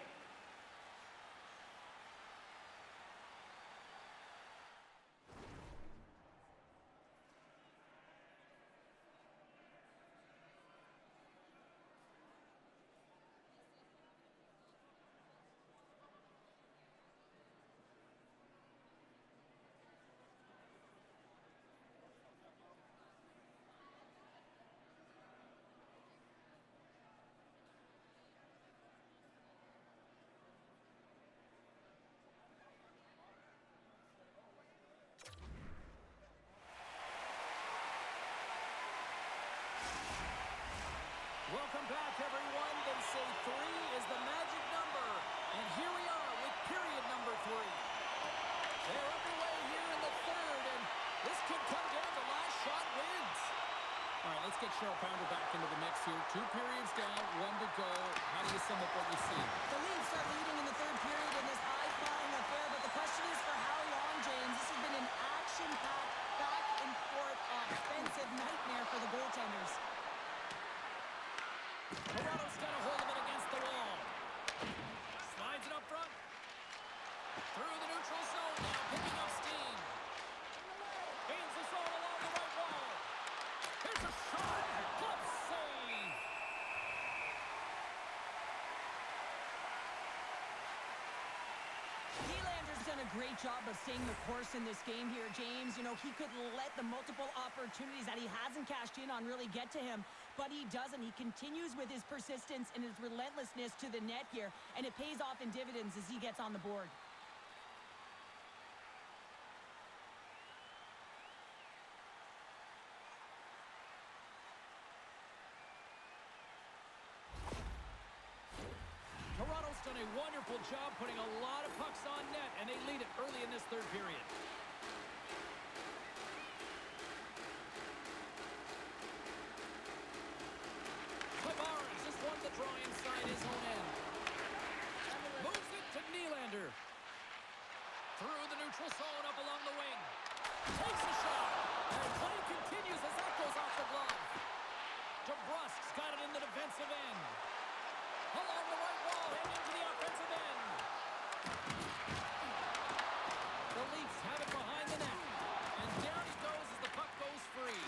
Welcome back, everyone. They say 3 is the magic number. And here we are with period number 3. They're underway here in the third, and this could come down to last shot wins. All right, let's get Cheryl Pounder back into the mix here. 2 periods down, 1 to go. How do you sum up what you see? The Leafs are leading in the third period in this high-flying affair, but the question is for how long, James? This has been an action-packed, back-and-forth offensive nightmare for the goaltenders. Toronto's got a hold of it against the wall. Slides it up front. Through the neutral zone now, picking up steam. Gains the zone along the right wall. Here's a shot. Glove save. Nylander's done a great job of staying the course in this game here, James. You know, he could let the multiple opportunities that he hasn't cashed in on really get to him, but he doesn't. He continues with his persistence and his relentlessness to the net here, and it pays off in dividends as he gets on the board. Toronto's done a wonderful job putting a lot of pucks on net, and they lead it early in this third period. Tavares just won the draw inside his own end. Moves it to Nylander. Through the neutral zone, up along the wing. Takes a shot. And play continues as that goes off the glove. DeBrusk's got it in the defensive end. Along the right wall and into the offensive end. The Leafs have it behind the net. And down he goes as the puck goes free.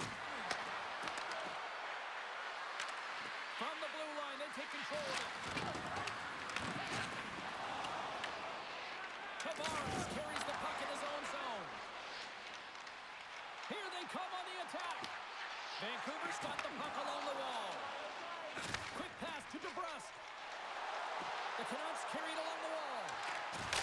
From the blue line, they take control of it. Tavares carries the puck in his own zone. Here they come on the attack. Vancouver's got the puck along the wall. Quick pass to DeBrusk. The Canucks carry it along the wall.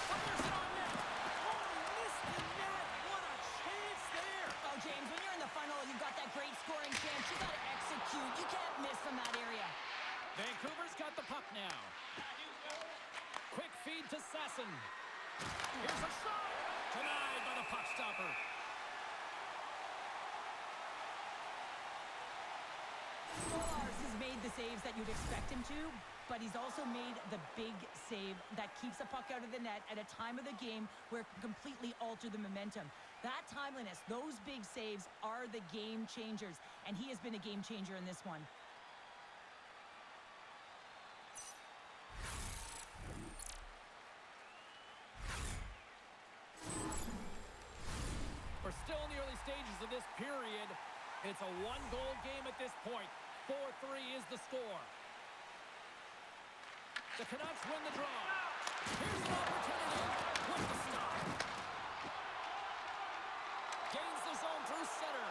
Fires it on net. Oh, he missed the net. What a chance there. Oh, James, when you're in the funnel, you've got that great scoring chance. You got to execute. You can't miss from that area. Vancouver's got the puck now. Quick feed to Sasson. Here's a shot. Denied by the puck stopper. Stolarz has made the saves that you'd expect him to, but he's also made the big save that keeps the puck out of the net at a time of the game where it can completely alter the momentum. That timeliness, those big saves are the game changers, and he has been a game changer in this one. We're still in the early stages of this period. It's a one-goal game at this point. 4-3 is the score. The Canucks win the draw. Here's an opportunity with the stop. Gains the zone through center.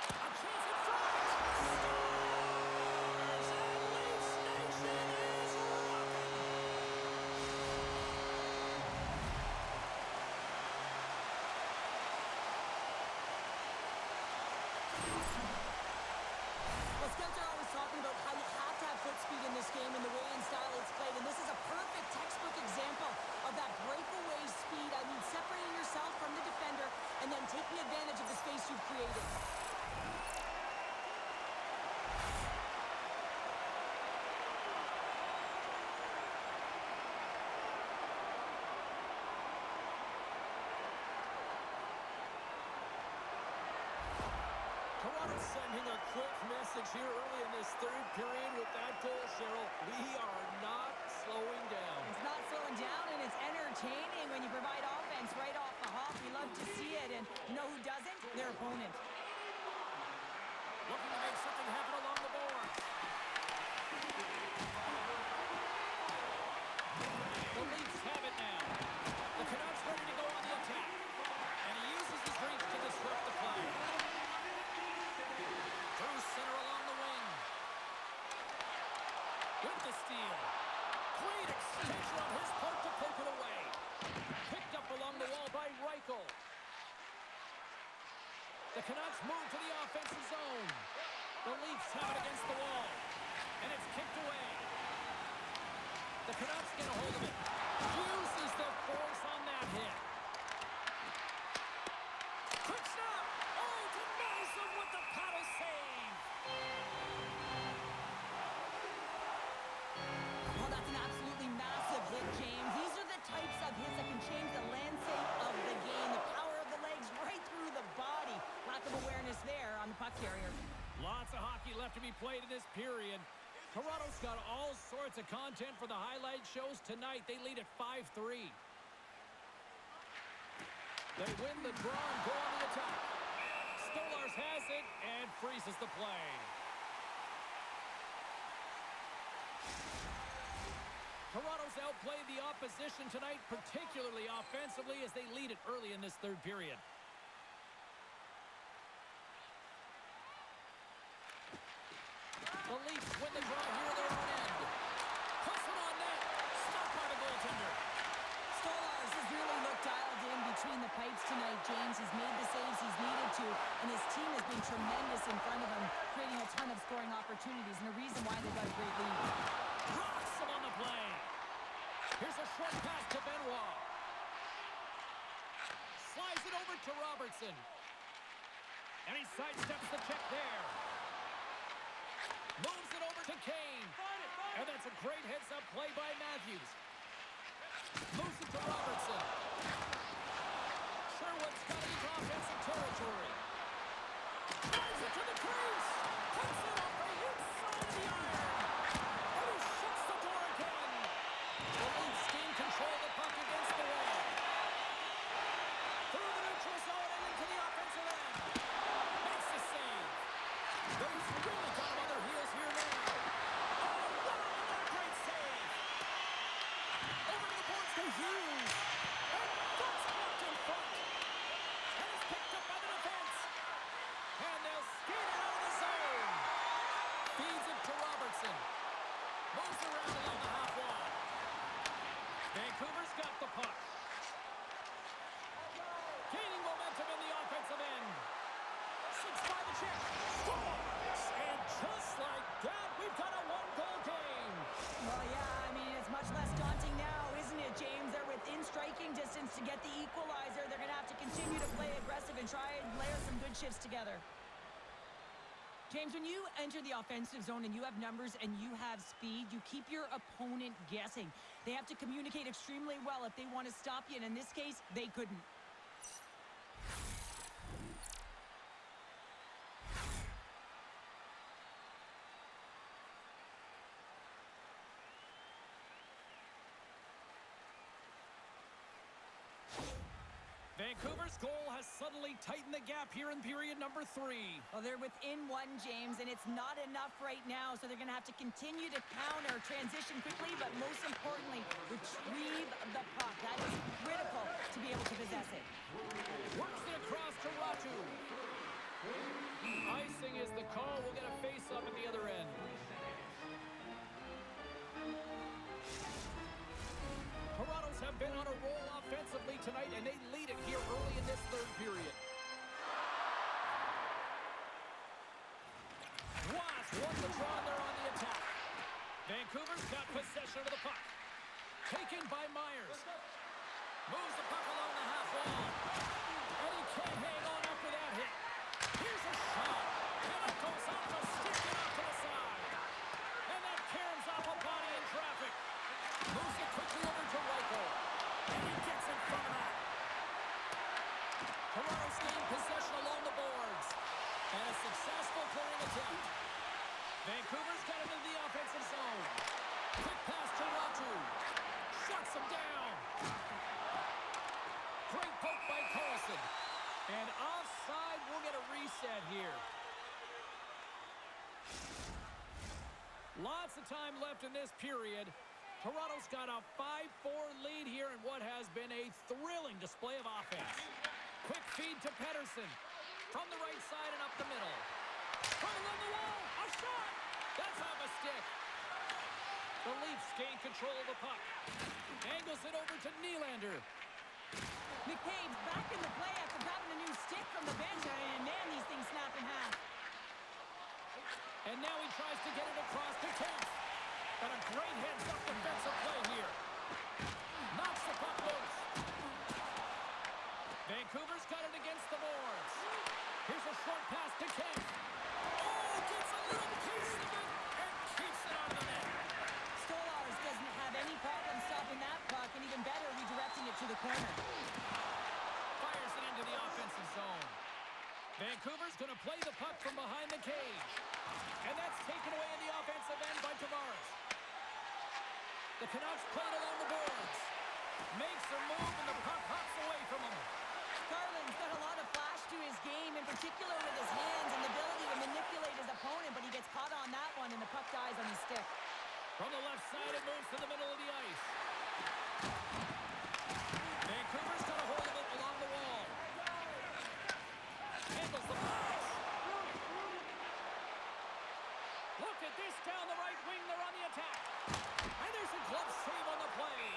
A chance in front. Scores! And Leafs Nation is rocking. Well, Scouts are always talking about how you have to have foot speed in this game and the way and style it's played, and this is a perfect textbook example of that breakaway speed. I mean, separating yourself from the defender and then taking advantage of the space you've created. Toronto sending a quick message here early in this third period with that goal, Cheryl. We are not slowing down. It's not slowing down, and it's entertaining when you provide offense right off the hop. We love to see it, and you know who doesn't? Their opponent. Looking to make something happen along the board. The Leafs have it now. The Canucks ready to go on the attack. And he uses his reach to disrupt the play. Through center along the wing. With the steal. Great extension on his part to poke it away. Picked up along the wall by Reichel. The Canucks move to the offensive zone. The Leafs have it against the wall. And it's kicked away. The Canucks get a hold of it. Uses the force on that hit. Quick snap. Oh, denies him with the paddle save. Well, that's an absolutely massive hit, James. These are the types of hits that can change the landscape of the game. The power of the legs right through the body. Lack of awareness there on the puck carrier. Lots of hockey left to be played in this period. Toronto's got all sorts of content for the highlight shows tonight. They lead at 5-3. They win the draw and go on the attack. Stolarz has it and freezes the play. Toronto's outplayed the opposition tonight, particularly offensively, as they lead it early in this third period. The Leafs win the draw here at their own end. Puts it on net. Stopped by the goaltender. Stolarz has really looked dialed in between the pipes tonight, James. He's made the saves he's needed to, and his team has been tremendous in front of him, creating a ton of scoring opportunities, and a reason why they've got a great lead. Rocks him on the play. Here's a short pass to Benoit. Slides it over to Robertson. And he sidesteps the check there. Moves it over to Kane. And that's a great heads-up play by Matthews. Moves it to Robertson. Sherwood's got it into offensive territory. Drives it to the crease. Puts it off the inside of the iron. And he shuts the door again. The Leafs gain control of the puck against the wall. Through the neutral zone and into the offensive end. Makes the save. The Leafs really got him on their heels here now. Oh, wow, what a great save. Over to the boards to Hughes. And that's blocked in front. And it's picked up by the defense. And they'll skate it out of the zone. Feeds it to Robertson. Moves around along the half wall. Vancouver's got the puck. Gaining momentum in the offensive end. 6 by the check. Scores! And just like that, we've got a one-goal game. Well, yeah, I mean, it's much less daunting now, isn't it, James? They're within striking distance to get the equalizer. They're going to have to continue to play aggressive and try and layer some good shifts together. James, when you enter the offensive zone and you have numbers and you have speed, you keep your opponent guessing. They have to communicate extremely well if they want to stop you, and in this case, they couldn't. Vancouver's goal has suddenly tightened the gap here in period number 3. Well, they're within one, James, and it's not enough right now, so they're going to have to continue to counter, transition quickly, but most importantly, retrieve the puck. That is critical to be able to possess it. Works it across to Ratu. Icing is the call. We'll get a face-up at the other end. Toronto's have been on a roll offensively tonight, and they lead it here early in this third period. Wasp won the draw, and they're on the attack. Vancouver's got possession of the puck. Taken by Myers. Moves the puck along the half wall. And he can't hang on after that hit. Here's a shot. And it goes off a stick and off to the side. And that caroms off a body in traffic. Moves it quickly over to Reichel. And he gets in front of that. Toronto's gained possession along the boards. And a successful clearing attempt. Vancouver's got into the offensive zone. Quick pass to Ratu. Shuts him down. Great poke by Carlson. And offside, we'll get a reset here. Lots of time left in this period. Toronto's got a 5-4 lead here in what has been a thrilling display of offense. Quick feed to Pettersson. From the right side and up the middle. Running on the wall. A shot. That's off a stick. The Leafs gain control of the puck. Angles it over to Nylander. McCabe's back in the play after grabbing a new stick from the bench, and man, these things snap in half. And now he tries to get it across to Kemp. And a great heads-up defensive play here. Knocks the puck loose. Vancouver's got it against the boards. Here's a short pass to Kemp. Oh, gets a little piece of it and keeps it out of the net. Stolarz doesn't have any problem stopping that puck, and even better, redirecting it to the corner. Fires it into the offensive zone. Vancouver's going to play the puck from behind the cage. And that's taken away in the offensive end by Toronto. The Canucks play it along the boards. Makes a move, and the puck hops away from him. Garland's got a lot of flash to his game, in particular with his hands and the ability to manipulate his opponent, but he gets caught on that one, and the puck dies on his stick. From the left side, it moves to the middle of the ice. Vancouver's got a hold of it along the wall. Handles the pass. Look at this down the right wing. They're on the attack. And there's a glove save on the play.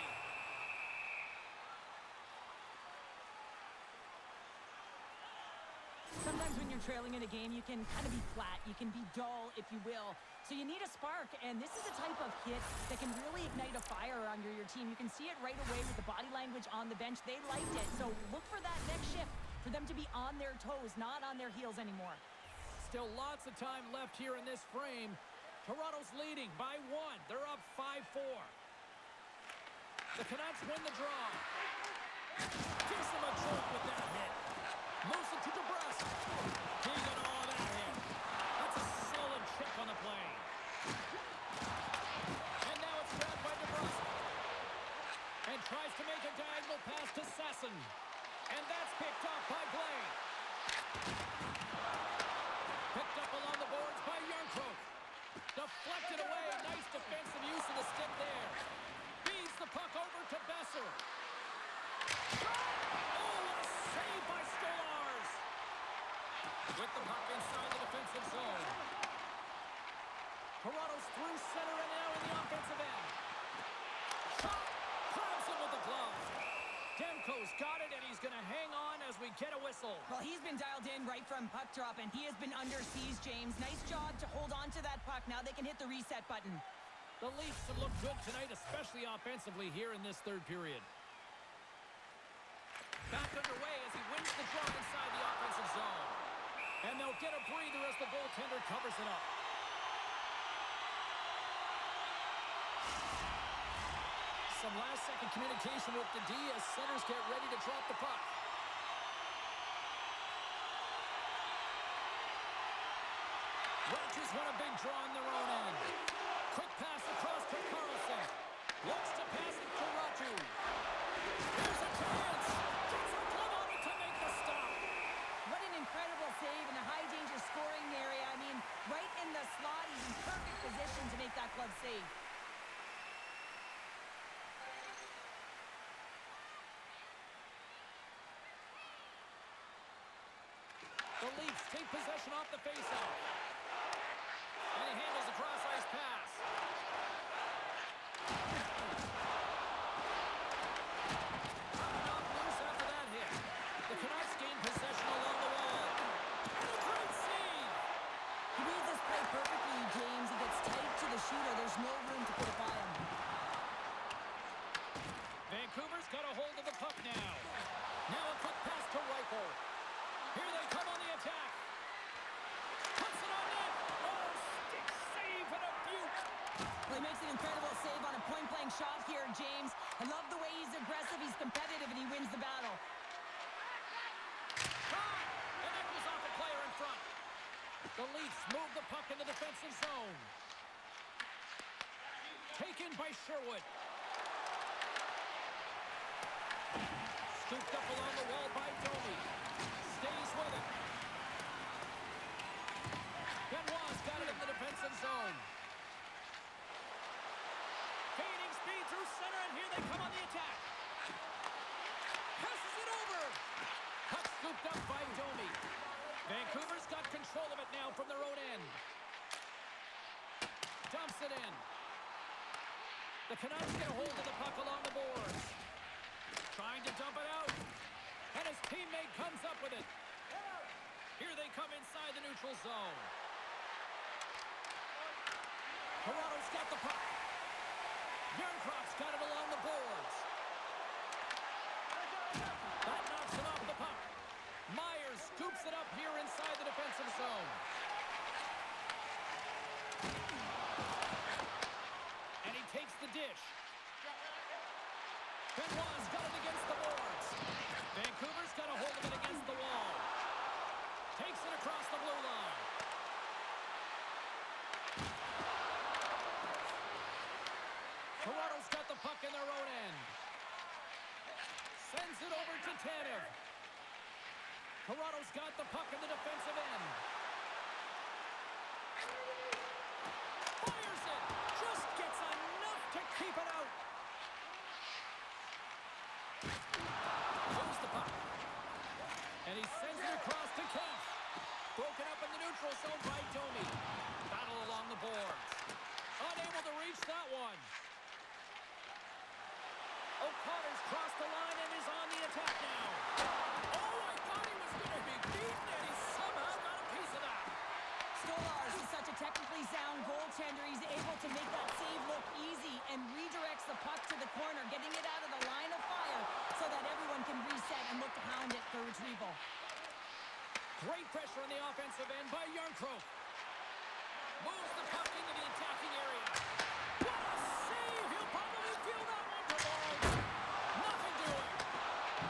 Sometimes when you're trailing in a game, you can kind of be flat. You can be dull, if you will. So you need a spark, and this is a type of hit that can really ignite a fire under your team. You can see it right away with the body language on the bench. They liked it. So look for that next shift, for them to be on their toes, not on their heels anymore. Still lots of time left here in this frame. Toronto's leading by 1. They're up 5-4. The Canucks win the draw. Gives them a jolt with that hit. Moves it to DeBrusque. He got all that hit. That's a solid check on the play. And now it's grabbed by DeBrusque. And tries to make a diagonal pass to Sasson. And that's picked up by Blake. Picked up along the boards by Yarncroke. Deflected away. Nice defensive use of the stick there. Feeds the puck over to Besser. Oh, what a save by Stolarz. With the puck inside the defensive zone. Toronto's through center and now in the offensive end. Shot. Grabs him with the glove. Demko's got it, and he's going to hang on as we get a whistle. Well, he's been dialed in right from puck drop, and he has been under siege, James. Nice job to hold on to that puck. Now they can hit the reset button. The Leafs have looked good tonight, especially offensively here in this third period. Back underway as he wins the draw inside the offensive zone. And they'll get a breather as the goaltender covers it up. Some last-second communication with the D as centers get ready to drop the puck. Rangers want a big draw on their own end. Quick pass across to Carlson. Looks to pass it to Raju. There's a chance. Gets a glove on it to make the stop. What an incredible save in a high-danger scoring area. I mean, right in the slot. He's in perfect position to make that glove save. The Leafs take possession off the faceoff. And he handles a cross-ice pass. Popping off loose after that hit. The Canucks gain possession along the wall. And a great save! He reads this play perfectly, James. He gets tight to the shooter. There's no room to put it by him. Vancouver's got a hold of the puck now. Now a quick pass to Reichel. Here they come on the attack. Puts it on net. Oh, stick save and a beaut. Well, he makes an incredible save on a point-blank shot here, James. I love the way he's aggressive, he's competitive, and he wins the battle. Shot! And that goes off a player in front. The Leafs move the puck in the defensive zone. Taken by Sherwood. Scooped up along the wall by Domi. Stays with it. Benoit's got it in the defensive zone. Gaining speed through center, and here they come on the attack. Passes it over. Puck scooped up by Domi. Vancouver's got control of it now from their own end. Dumps it in. The Canucks get a hold of the puck along the boards. Trying to dump it out. And his teammate comes up with it. Here they come inside the neutral zone. Toronto's got the puck. Yarncroft's got it along the boards. That knocks it off the puck. Myers scoops it up here inside the defensive zone. And he takes the dish. Benoit's got it against the boards. Vancouver's got a hold of it against the wall. Takes it across the blue line. Toronto's got it over to Tanev. Toronto's got the puck in the defensive end. Fires it. Just gets enough to keep it out. Moves the puck. And he sends it across to Keith. Broken up in the neutral zone by Domi. Battle along the boards. Unable to reach that one. O'Connor's crossed the line and is on the attack now. Oh, I thought he was going to be beaten, and he somehow got a piece of that. Stolarz is such a technically sound goaltender. He's able to make that save look easy and redirects the puck to the corner, getting it out of the line of fire so that everyone can reset and look to pound it for retrieval. Great pressure on the offensive end by Jarnkrok. Moves the puck into the attacking area. What a save! He'll probably feel that one tomorrow. Nothing doing.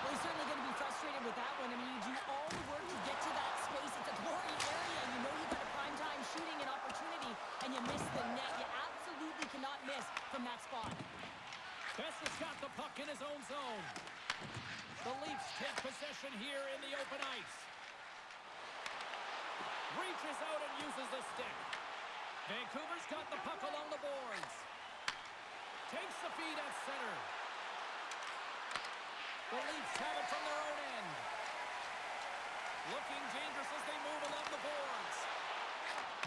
Well, he's certainly going to be frustrated with that one. I mean, you do all the work to get to that space. It's a glory area. You know you've got a prime-time shooting and opportunity, and you miss the net. You absolutely cannot miss from that spot. Best has got the puck in his own zone. The Leafs take possession here in the open ice. Reaches out and uses the stick. Vancouver's got the puck along the boards. Takes the feed at center. The Leafs have it from their own end. Looking dangerous as they move along the boards.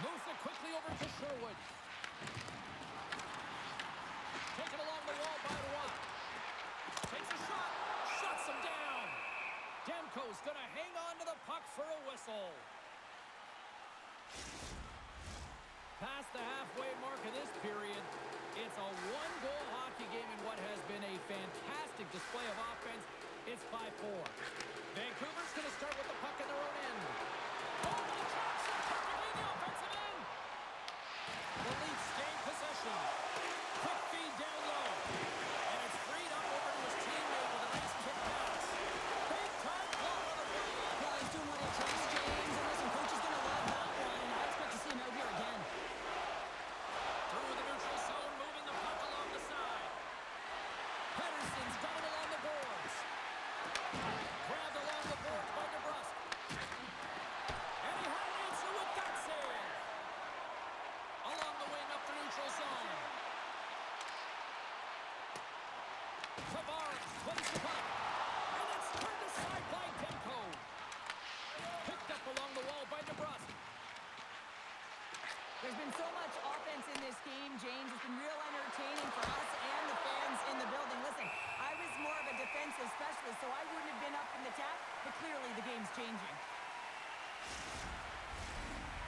Moves it quickly over to Sherwood. Taken along the wall by Roy. Takes a shot. Shuts him down. Demko's going to hang on to the puck for a whistle. Past the halfway mark of this period, it's a one-goal hockey game in what has been a fantastic display of offense. It's 5-4. Vancouver's going to start with the puck in their own end. Oh, the traps are perfectly in the offensive end. The Leafs gain possession. Quick feed down low. And it's freed up over to his teammate with a nice kick pass. Big time block on the play. Well, he's doing what it takes, James. And listen, coach is going to love that one. I expect to see him out here again. Through the neutral zone, moving the puck along the side. Pedersen's got it along the boards. Grabbed along the boards by DeBrusque. And he had an answer with that save. Along the wing up the neutral zone. Tavares plays the puck. And it's turned aside by Demko. Picked up along the wall by DeBrusque. There's been so much offense in this game, James. It's been real entertaining for us and the fans in the building. Listen, I was more of a defensive specialist, so I wouldn't have been up in the tap, but clearly the game's changing.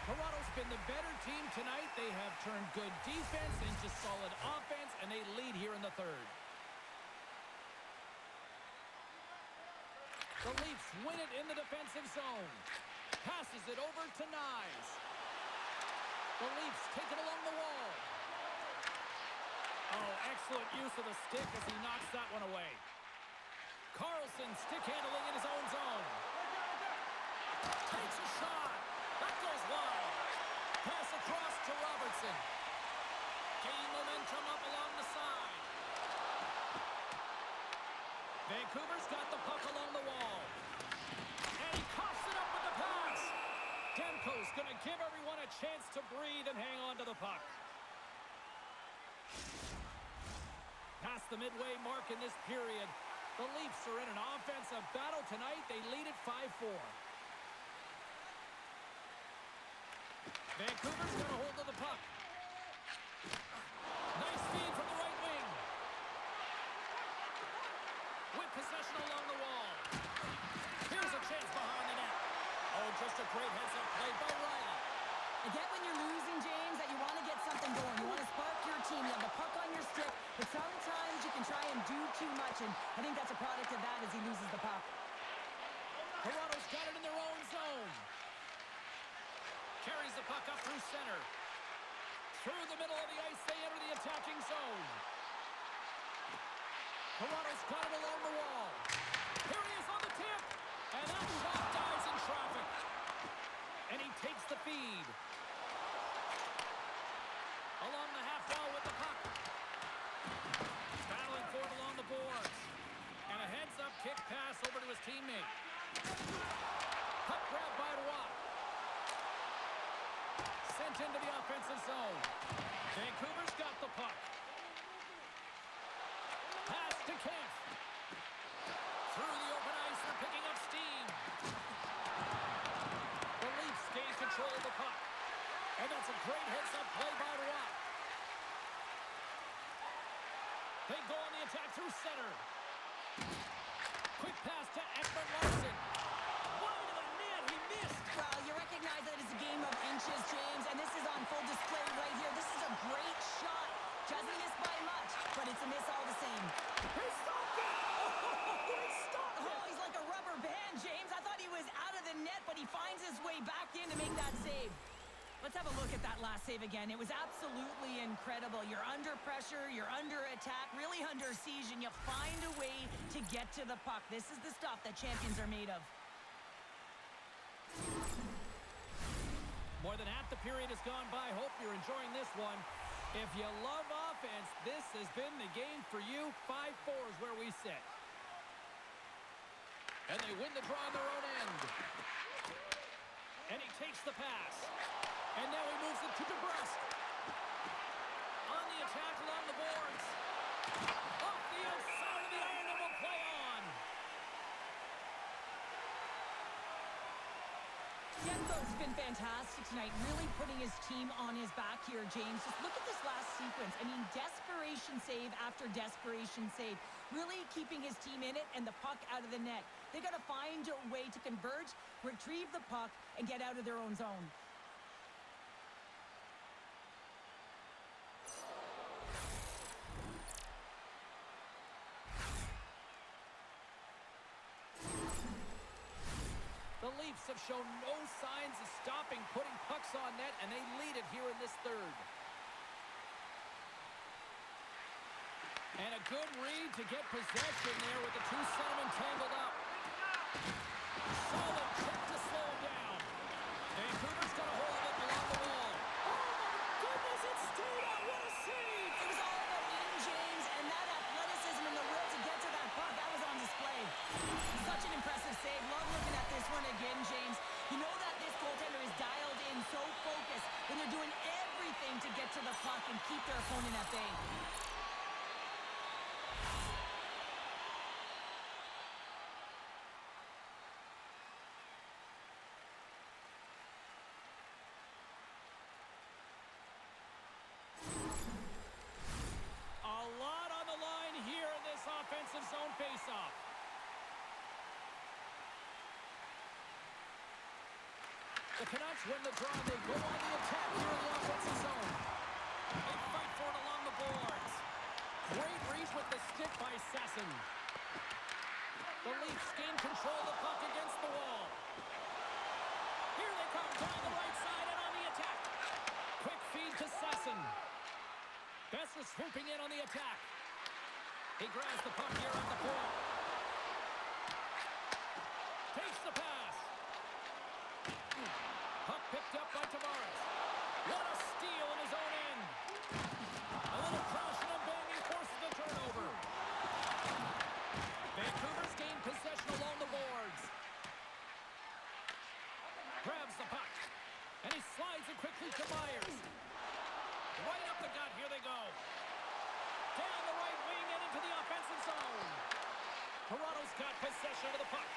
Toronto's been the better team tonight. They have turned good defense into solid offense, and they lead here in the third. The Leafs win it in the defensive zone. Passes it over to Nyes. The Leafs take it along the wall. Oh, excellent use of the stick as he knocks that one away. Carlson stick handling in his own zone. Takes a shot. That goes wide. Pass across to Robertson. Gain momentum up along the side. Vancouver's got the puck along the wall. And he coughs it up with the pass. Demko's going to give everyone a chance to breathe and hang on to the puck. Past the midway mark in this period, the Leafs are in an offensive battle tonight. They lead at 5-4. Vancouver's got a hold of the puck. Nice feed from the right wing. With possession along the wall. Here's a chance behind the net. Oh, just a great heads-up play by Riley. I get when you're losing, James, that you want to get something going. You want to spark your team. You have the puck on your stick, but sometimes you can try and do too much, and I think that's a product of that as he loses the puck. Toronto's got it in their own zone. Carries the puck up through center. Through the middle of the ice, they enter the attacking zone. Toronto's got it along the wall. Here he is on the tip. And that shot dies in traffic. And he takes the feed. Along the half wall with the puck. Battling for it along the boards. And a heads-up kick Quick pass over to his teammate. Puck grab by Roy. Sent into the offensive zone. Vancouver's got the puck. Pass to Kemp. Through the open ice, they're picking up steam. The Leafs gain control of the puck. And that's a great heads-up play by Roy. They go on the attack through center. Quick pass to Ekman Larson. Wide of the net, he missed. Well, you recognize that it's a game of inches, James, and this is on full display right here. This is a great shot. Doesn't miss by much, but it's a miss all the same. He stopped it! Oh, he stopped it! Oh, he's like a rubber band, James. I thought he was out of the net, but he finds his way back in to make that save. Let's have a look at that last save again. It was absolutely incredible. You're under pressure, you're under attack, really under siege, and you find a way to get to the puck. This is the stuff that champions are made of. More than half the period has gone by. Hope you're enjoying this one. If you love offense, this has been the game for you. 5-4 is where we sit. And they win the draw on their own end. And he takes the pass. And now he moves it to DeBrusque. On the attack along the boards. Off the outside of the iron and will play on. Yenko's been fantastic tonight, really putting his team on his back here, James. Just look at this last sequence. I mean, desperation save after desperation save. Really keeping his team in it and the puck out of the net. They got to find a way to converge, retrieve the puck, and get out of their own zone. The Leafs have shown no signs of stopping putting pucks on net, and they lead it here in this third. And a good read to get possession there with the two centermen tangled up. Solid check to slow him down. Vancouver's got a hold of it along the wall. Oh my goodness, it stayed out. What a save! It was all about him, James, and that athleticism and the will to get to that puck, that was on display. Such an impressive save. Love looking at this one again, James. You know that this goaltender is dialed in, so focused, when they're doing everything to get to the puck and keep their opponent at bay. A lot on the line here in this offensive zone faceoff. The Canucks win the draw. They go on the attack here in the offensive zone. They fight for it along the boards. Great reach with the stick by Sasson. The Leafs gain control of the puck against the wall. Here they come down the right side and on the attack. Quick feed to Sasson. Besser swooping in on the attack. He grabs the puck here at the point. Takes the pass. Puck picked up by Tavares. What a steal in his own end. A little crashing and banging forces the turnover. Vancouver's gained possession along the boards. Grabs the puck. And he slides it quickly to Myers. Right up the gut, here they go. Down the right wing and into the offensive zone. Toronto's got possession of the puck.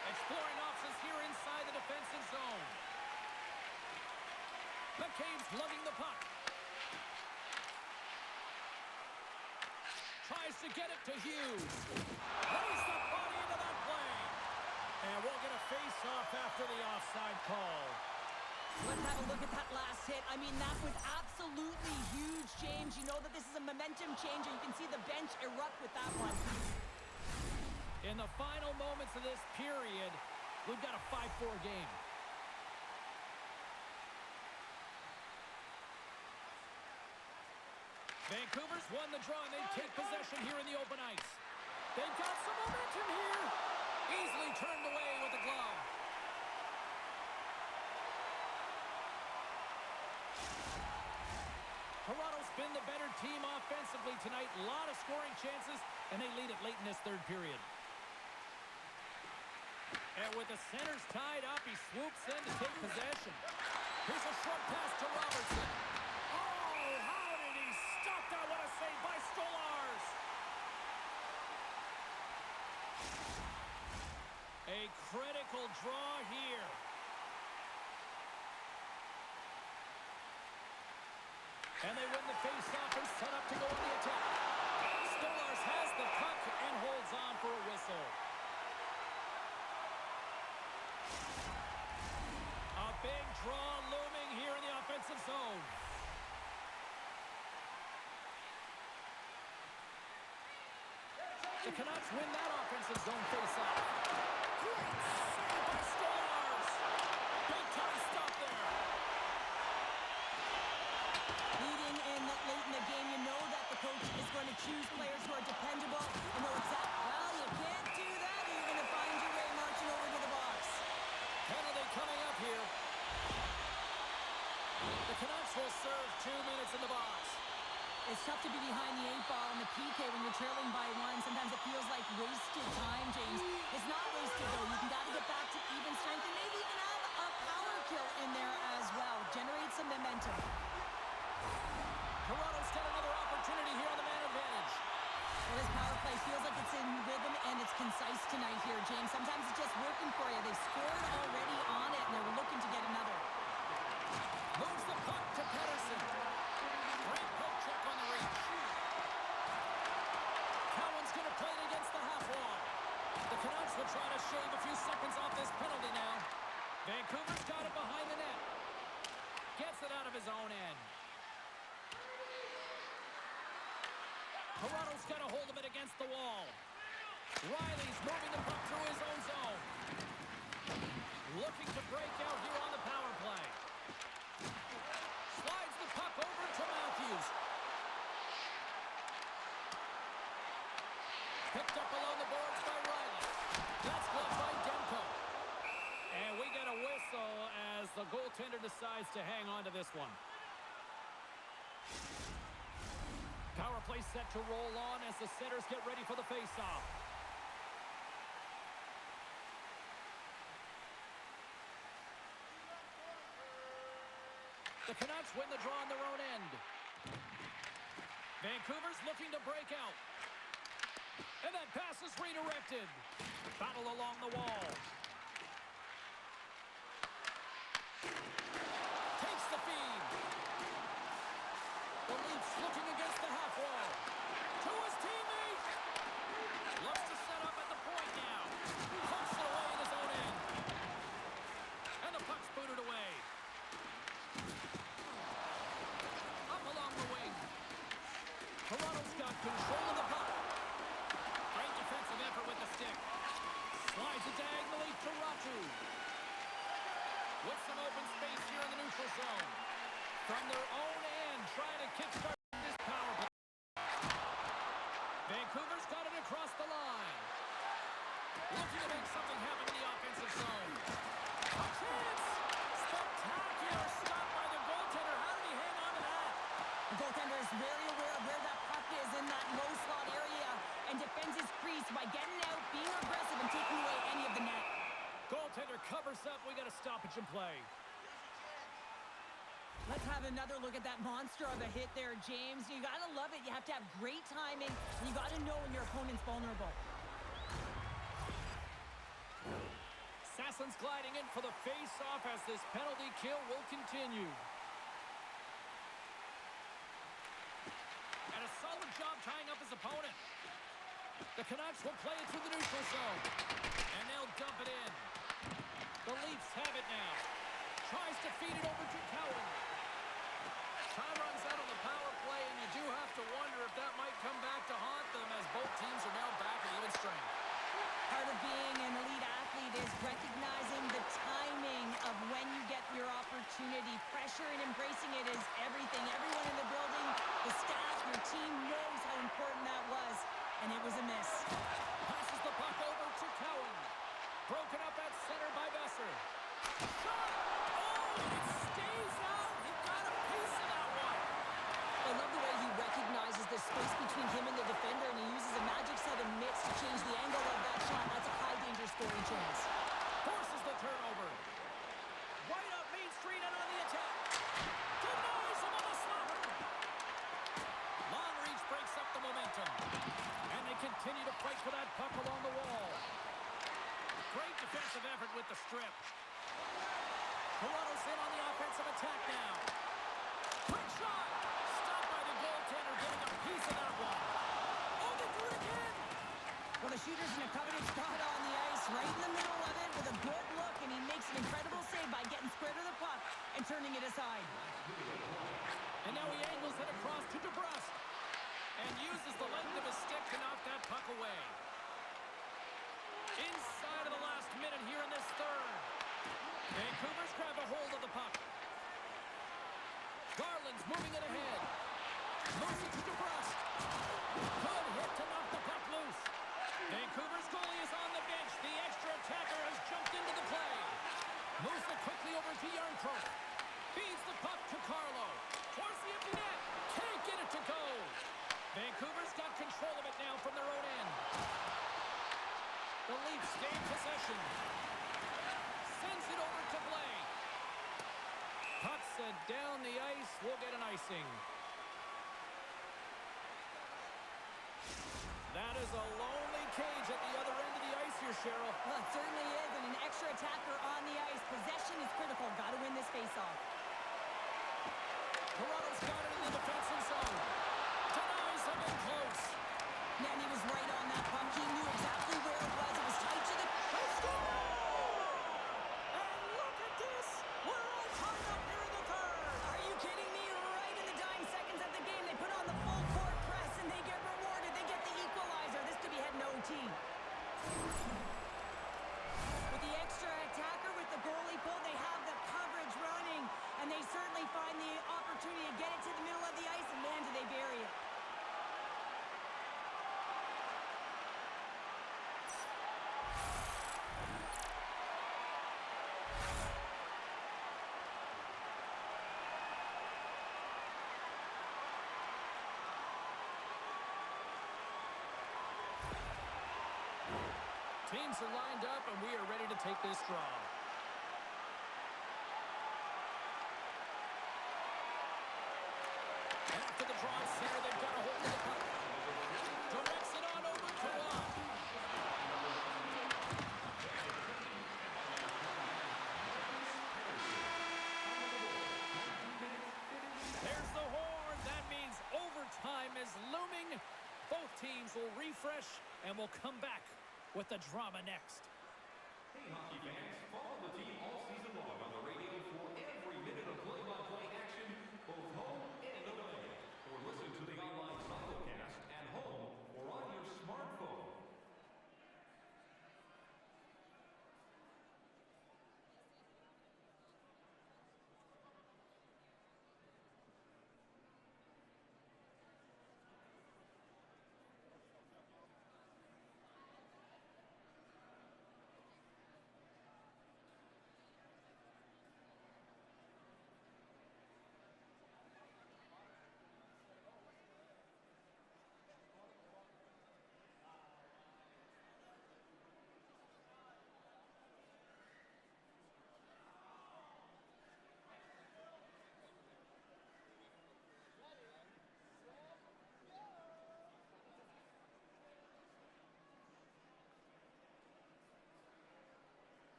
Exploring options here inside the defensive zone. McCabe's lugging the puck. Tries to get it to Hughes. Lays the body into that play. And we'll get a face-off after the offside call. Let's have a look at that last hit. I mean, that was absolutely huge, James. You know that this is a momentum changer. You can see the bench erupt with that one. In the final moments of this period, we've got a 5-4 game. Vancouver's won the draw, and they take possession here in the open ice. They've got some momentum here. Easily turned away with the glove. Toronto's been the better team offensively tonight. A lot of scoring chances, and they lead it late in this third period. And with the centers tied up, he swoops in to take possession. Here's a short pass to Robertson. Oh, how did he stop that? What a save by Stolarz. A critical draw here. And they win the face-off and set up to go on the attack. Stolarz has the puck and holds on for a whistle. A big draw looming here in the offensive zone. The Canucks win that offensive zone face-off. Great save by Stolarz. Big-time stop there. Leading in late in the game, you know that the coach is going to choose players who are dependable and know exactly, well, you can't do that. You're going to find your way marching over to the box. Penalty coming up here. The Canucks will serve 2 minutes in the box. It's tough to be behind the 8 ball in the PK when you're trailing by 1. Sometimes it feels like wasted time, James. It's not wasted, though. You got to get back to even strength and maybe even have a power kill in there as well. Generate some momentum. Toronto's got another opportunity here on the man advantage. Well, this power play feels like it's in rhythm and it's concise tonight here, James. Sometimes it's just working for you. They've scored already on it, and they're looking to get another. Moves the puck to Pettersson. Great poke check on the reach. Cowan's going to play it against the half wall. The Canucks will try to shave a few seconds off this penalty now. Vancouver's got it behind the net. Gets it out of his own end. Toronto's got a hold of it against the wall. Riley's moving the puck through his own zone. Looking to break out here on the power play. Slides the puck over to Matthews. Picked up along the boards by Riley. That's blocked by Demko. And we get a whistle as the goaltender decides to hang on to this one. Power play set to roll on as the centers get ready for the face-off. The Canucks win the draw on their own end. Vancouver's looking to break out. And that pass is redirected. Battle along the wall. Takes the feed. The Leafs looking against the half wall. To his teammate. Looks to set up at the point now. Hooks it away in his own end. And the puck's booted away. Up along the wing. Toronto's got control of the puck. Great defensive effort with the stick. Slides it diagonally to Ratu. With some open space here in the neutral zone. From their own end, trying to kickstart this power play. Vancouver's got it across the line. Looking to make something happen in the offensive zone. A chance! Spectacular stop by the goaltender. How did he hang on to that? The goaltender is very aware of where that puck is in that low slot area and defends his crease by getting out, being aggressive, and taking away any of the net. Goaltender covers up. We got a stoppage in play. Let's have another look at that monster of a hit there, James. You got to love it. You have to have great timing. And you got to know when your opponent's vulnerable. Sassen's gliding in for the face-off as this penalty kill will continue. And a solid job tying up his opponent. The Canucks will play it through the neutral zone. And they'll dump it in. The Leafs have it now. Tries to feed it over to Cowan. Time runs out on the power play, and you do have to wonder if that might come back to haunt them as both teams are now back at even strength. Part of being an elite athlete is recognizing the timing of when you get your opportunity. Pressure and embracing it is everything. Everyone in the building, the staff, your team knows how important that was, and it was a miss. Passes the puck over to Cowan. Broken up at center by Besser. Shot! Oh, and it stays out. He got a piece of that one. I love the way turning it aside. And now he angles it across to DeBrusque. And uses the length of his stick to knock that puck away. Inside of the last minute here in this third. Vancouver's grab a hold of the puck. Garland's moving it ahead. Moves it to DeBrusque. Good hit to knock the puck loose. Vancouver's goalie is on the bench. The extra attacker has jumped into the play. Moves it quickly over to Yarncroke. Feeds the puck to Carlo. Towards the empty net. Can't get it to go. Vancouver's got control of it now from their own end. The Leafs gain possession. Sends it over to Blake. Puck set down the ice. We'll get an icing. That is a lonely cage at the other end of the ice here, Cheryl. Well, it certainly is, and an extra attacker on the ice. Possession is critical. Got to win this faceoff. Toronto's got it in the defensive zone. Denies him in close. Man, he was right on that puck. He knew exactly where it was. It was tight to the... They score! And look at this! We're all tied up here in the third. Are you kidding me? Right in the dying seconds of the game, they put on the full court press, and they get rewarded. They get the equalizer. This could be heading to OT. With the extra attacker, with the goalie pull, they have the coverage running, and they certainly find the opportunity to get it to the middle of the ice, and man, do they bury it. Teams are lined up, and we are ready to take this draw. After the draw center, they've got a hold of the puck. Directs it on over to Rock. There's the horn. That means overtime is looming. Both teams will refresh, and we'll come back with the drama next. Hey, hockey fans, follow the team all season long on the radio for every minute of play-by-play action, both home and away. Or listen to the online simulcast at home or on your smartphone.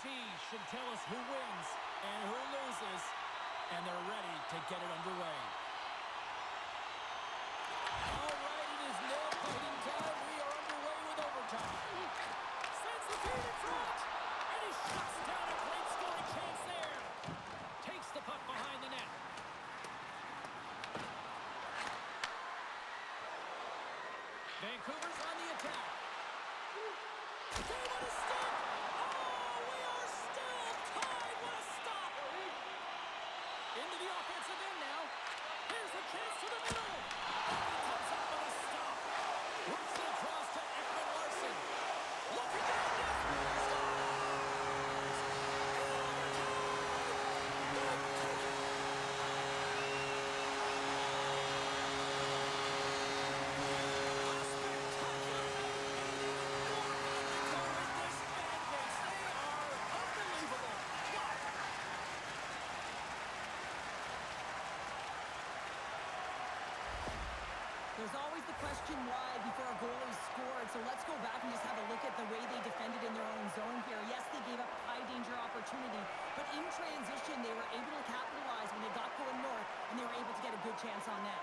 tee should tell us who wins and who loses, and they're ready to get it underway. All right, it is nail-biting time. We are underway with overtime. Sends the feed in front, and he shuts down a great scoring chance there. Takes the puck behind the net. Vancouver's on the attack. Game on a stick. Oh, we are still tied. What a stop. Into the offensive end now. Here's a chance to the middle. Oh, he comes up with a stop. Works it across to Ekman Larson. Looking down there. Scores! In overtime. There's always the question why before a goal is scored, so let's go back and just have a look at the way they defended in their own zone here. Yes, they gave up high-danger opportunity, but in transition, they were able to capitalize when they got going north, and they were able to get a good chance on that.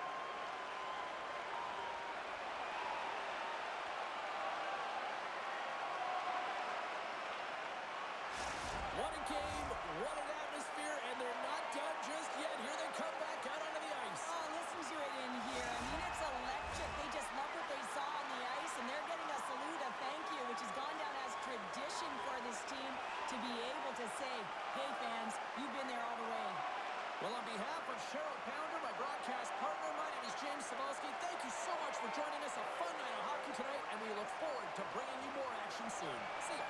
What a game, what an atmosphere, and they're not done just yet. Here they come back out onto the ice. Oh, listen to it in here. I mean, it's electric. They just love what they saw on the ice, and they're getting a salute, a thank you, which has gone down as tradition for this team to be able to say, hey, fans, you've been there all the way. Well, on behalf of Cheryl Pounder, my broadcast partner, my name is James Cebulski. Thank you so much for joining us. A fun night of hockey tonight, and we look forward to bringing you more action soon. See ya.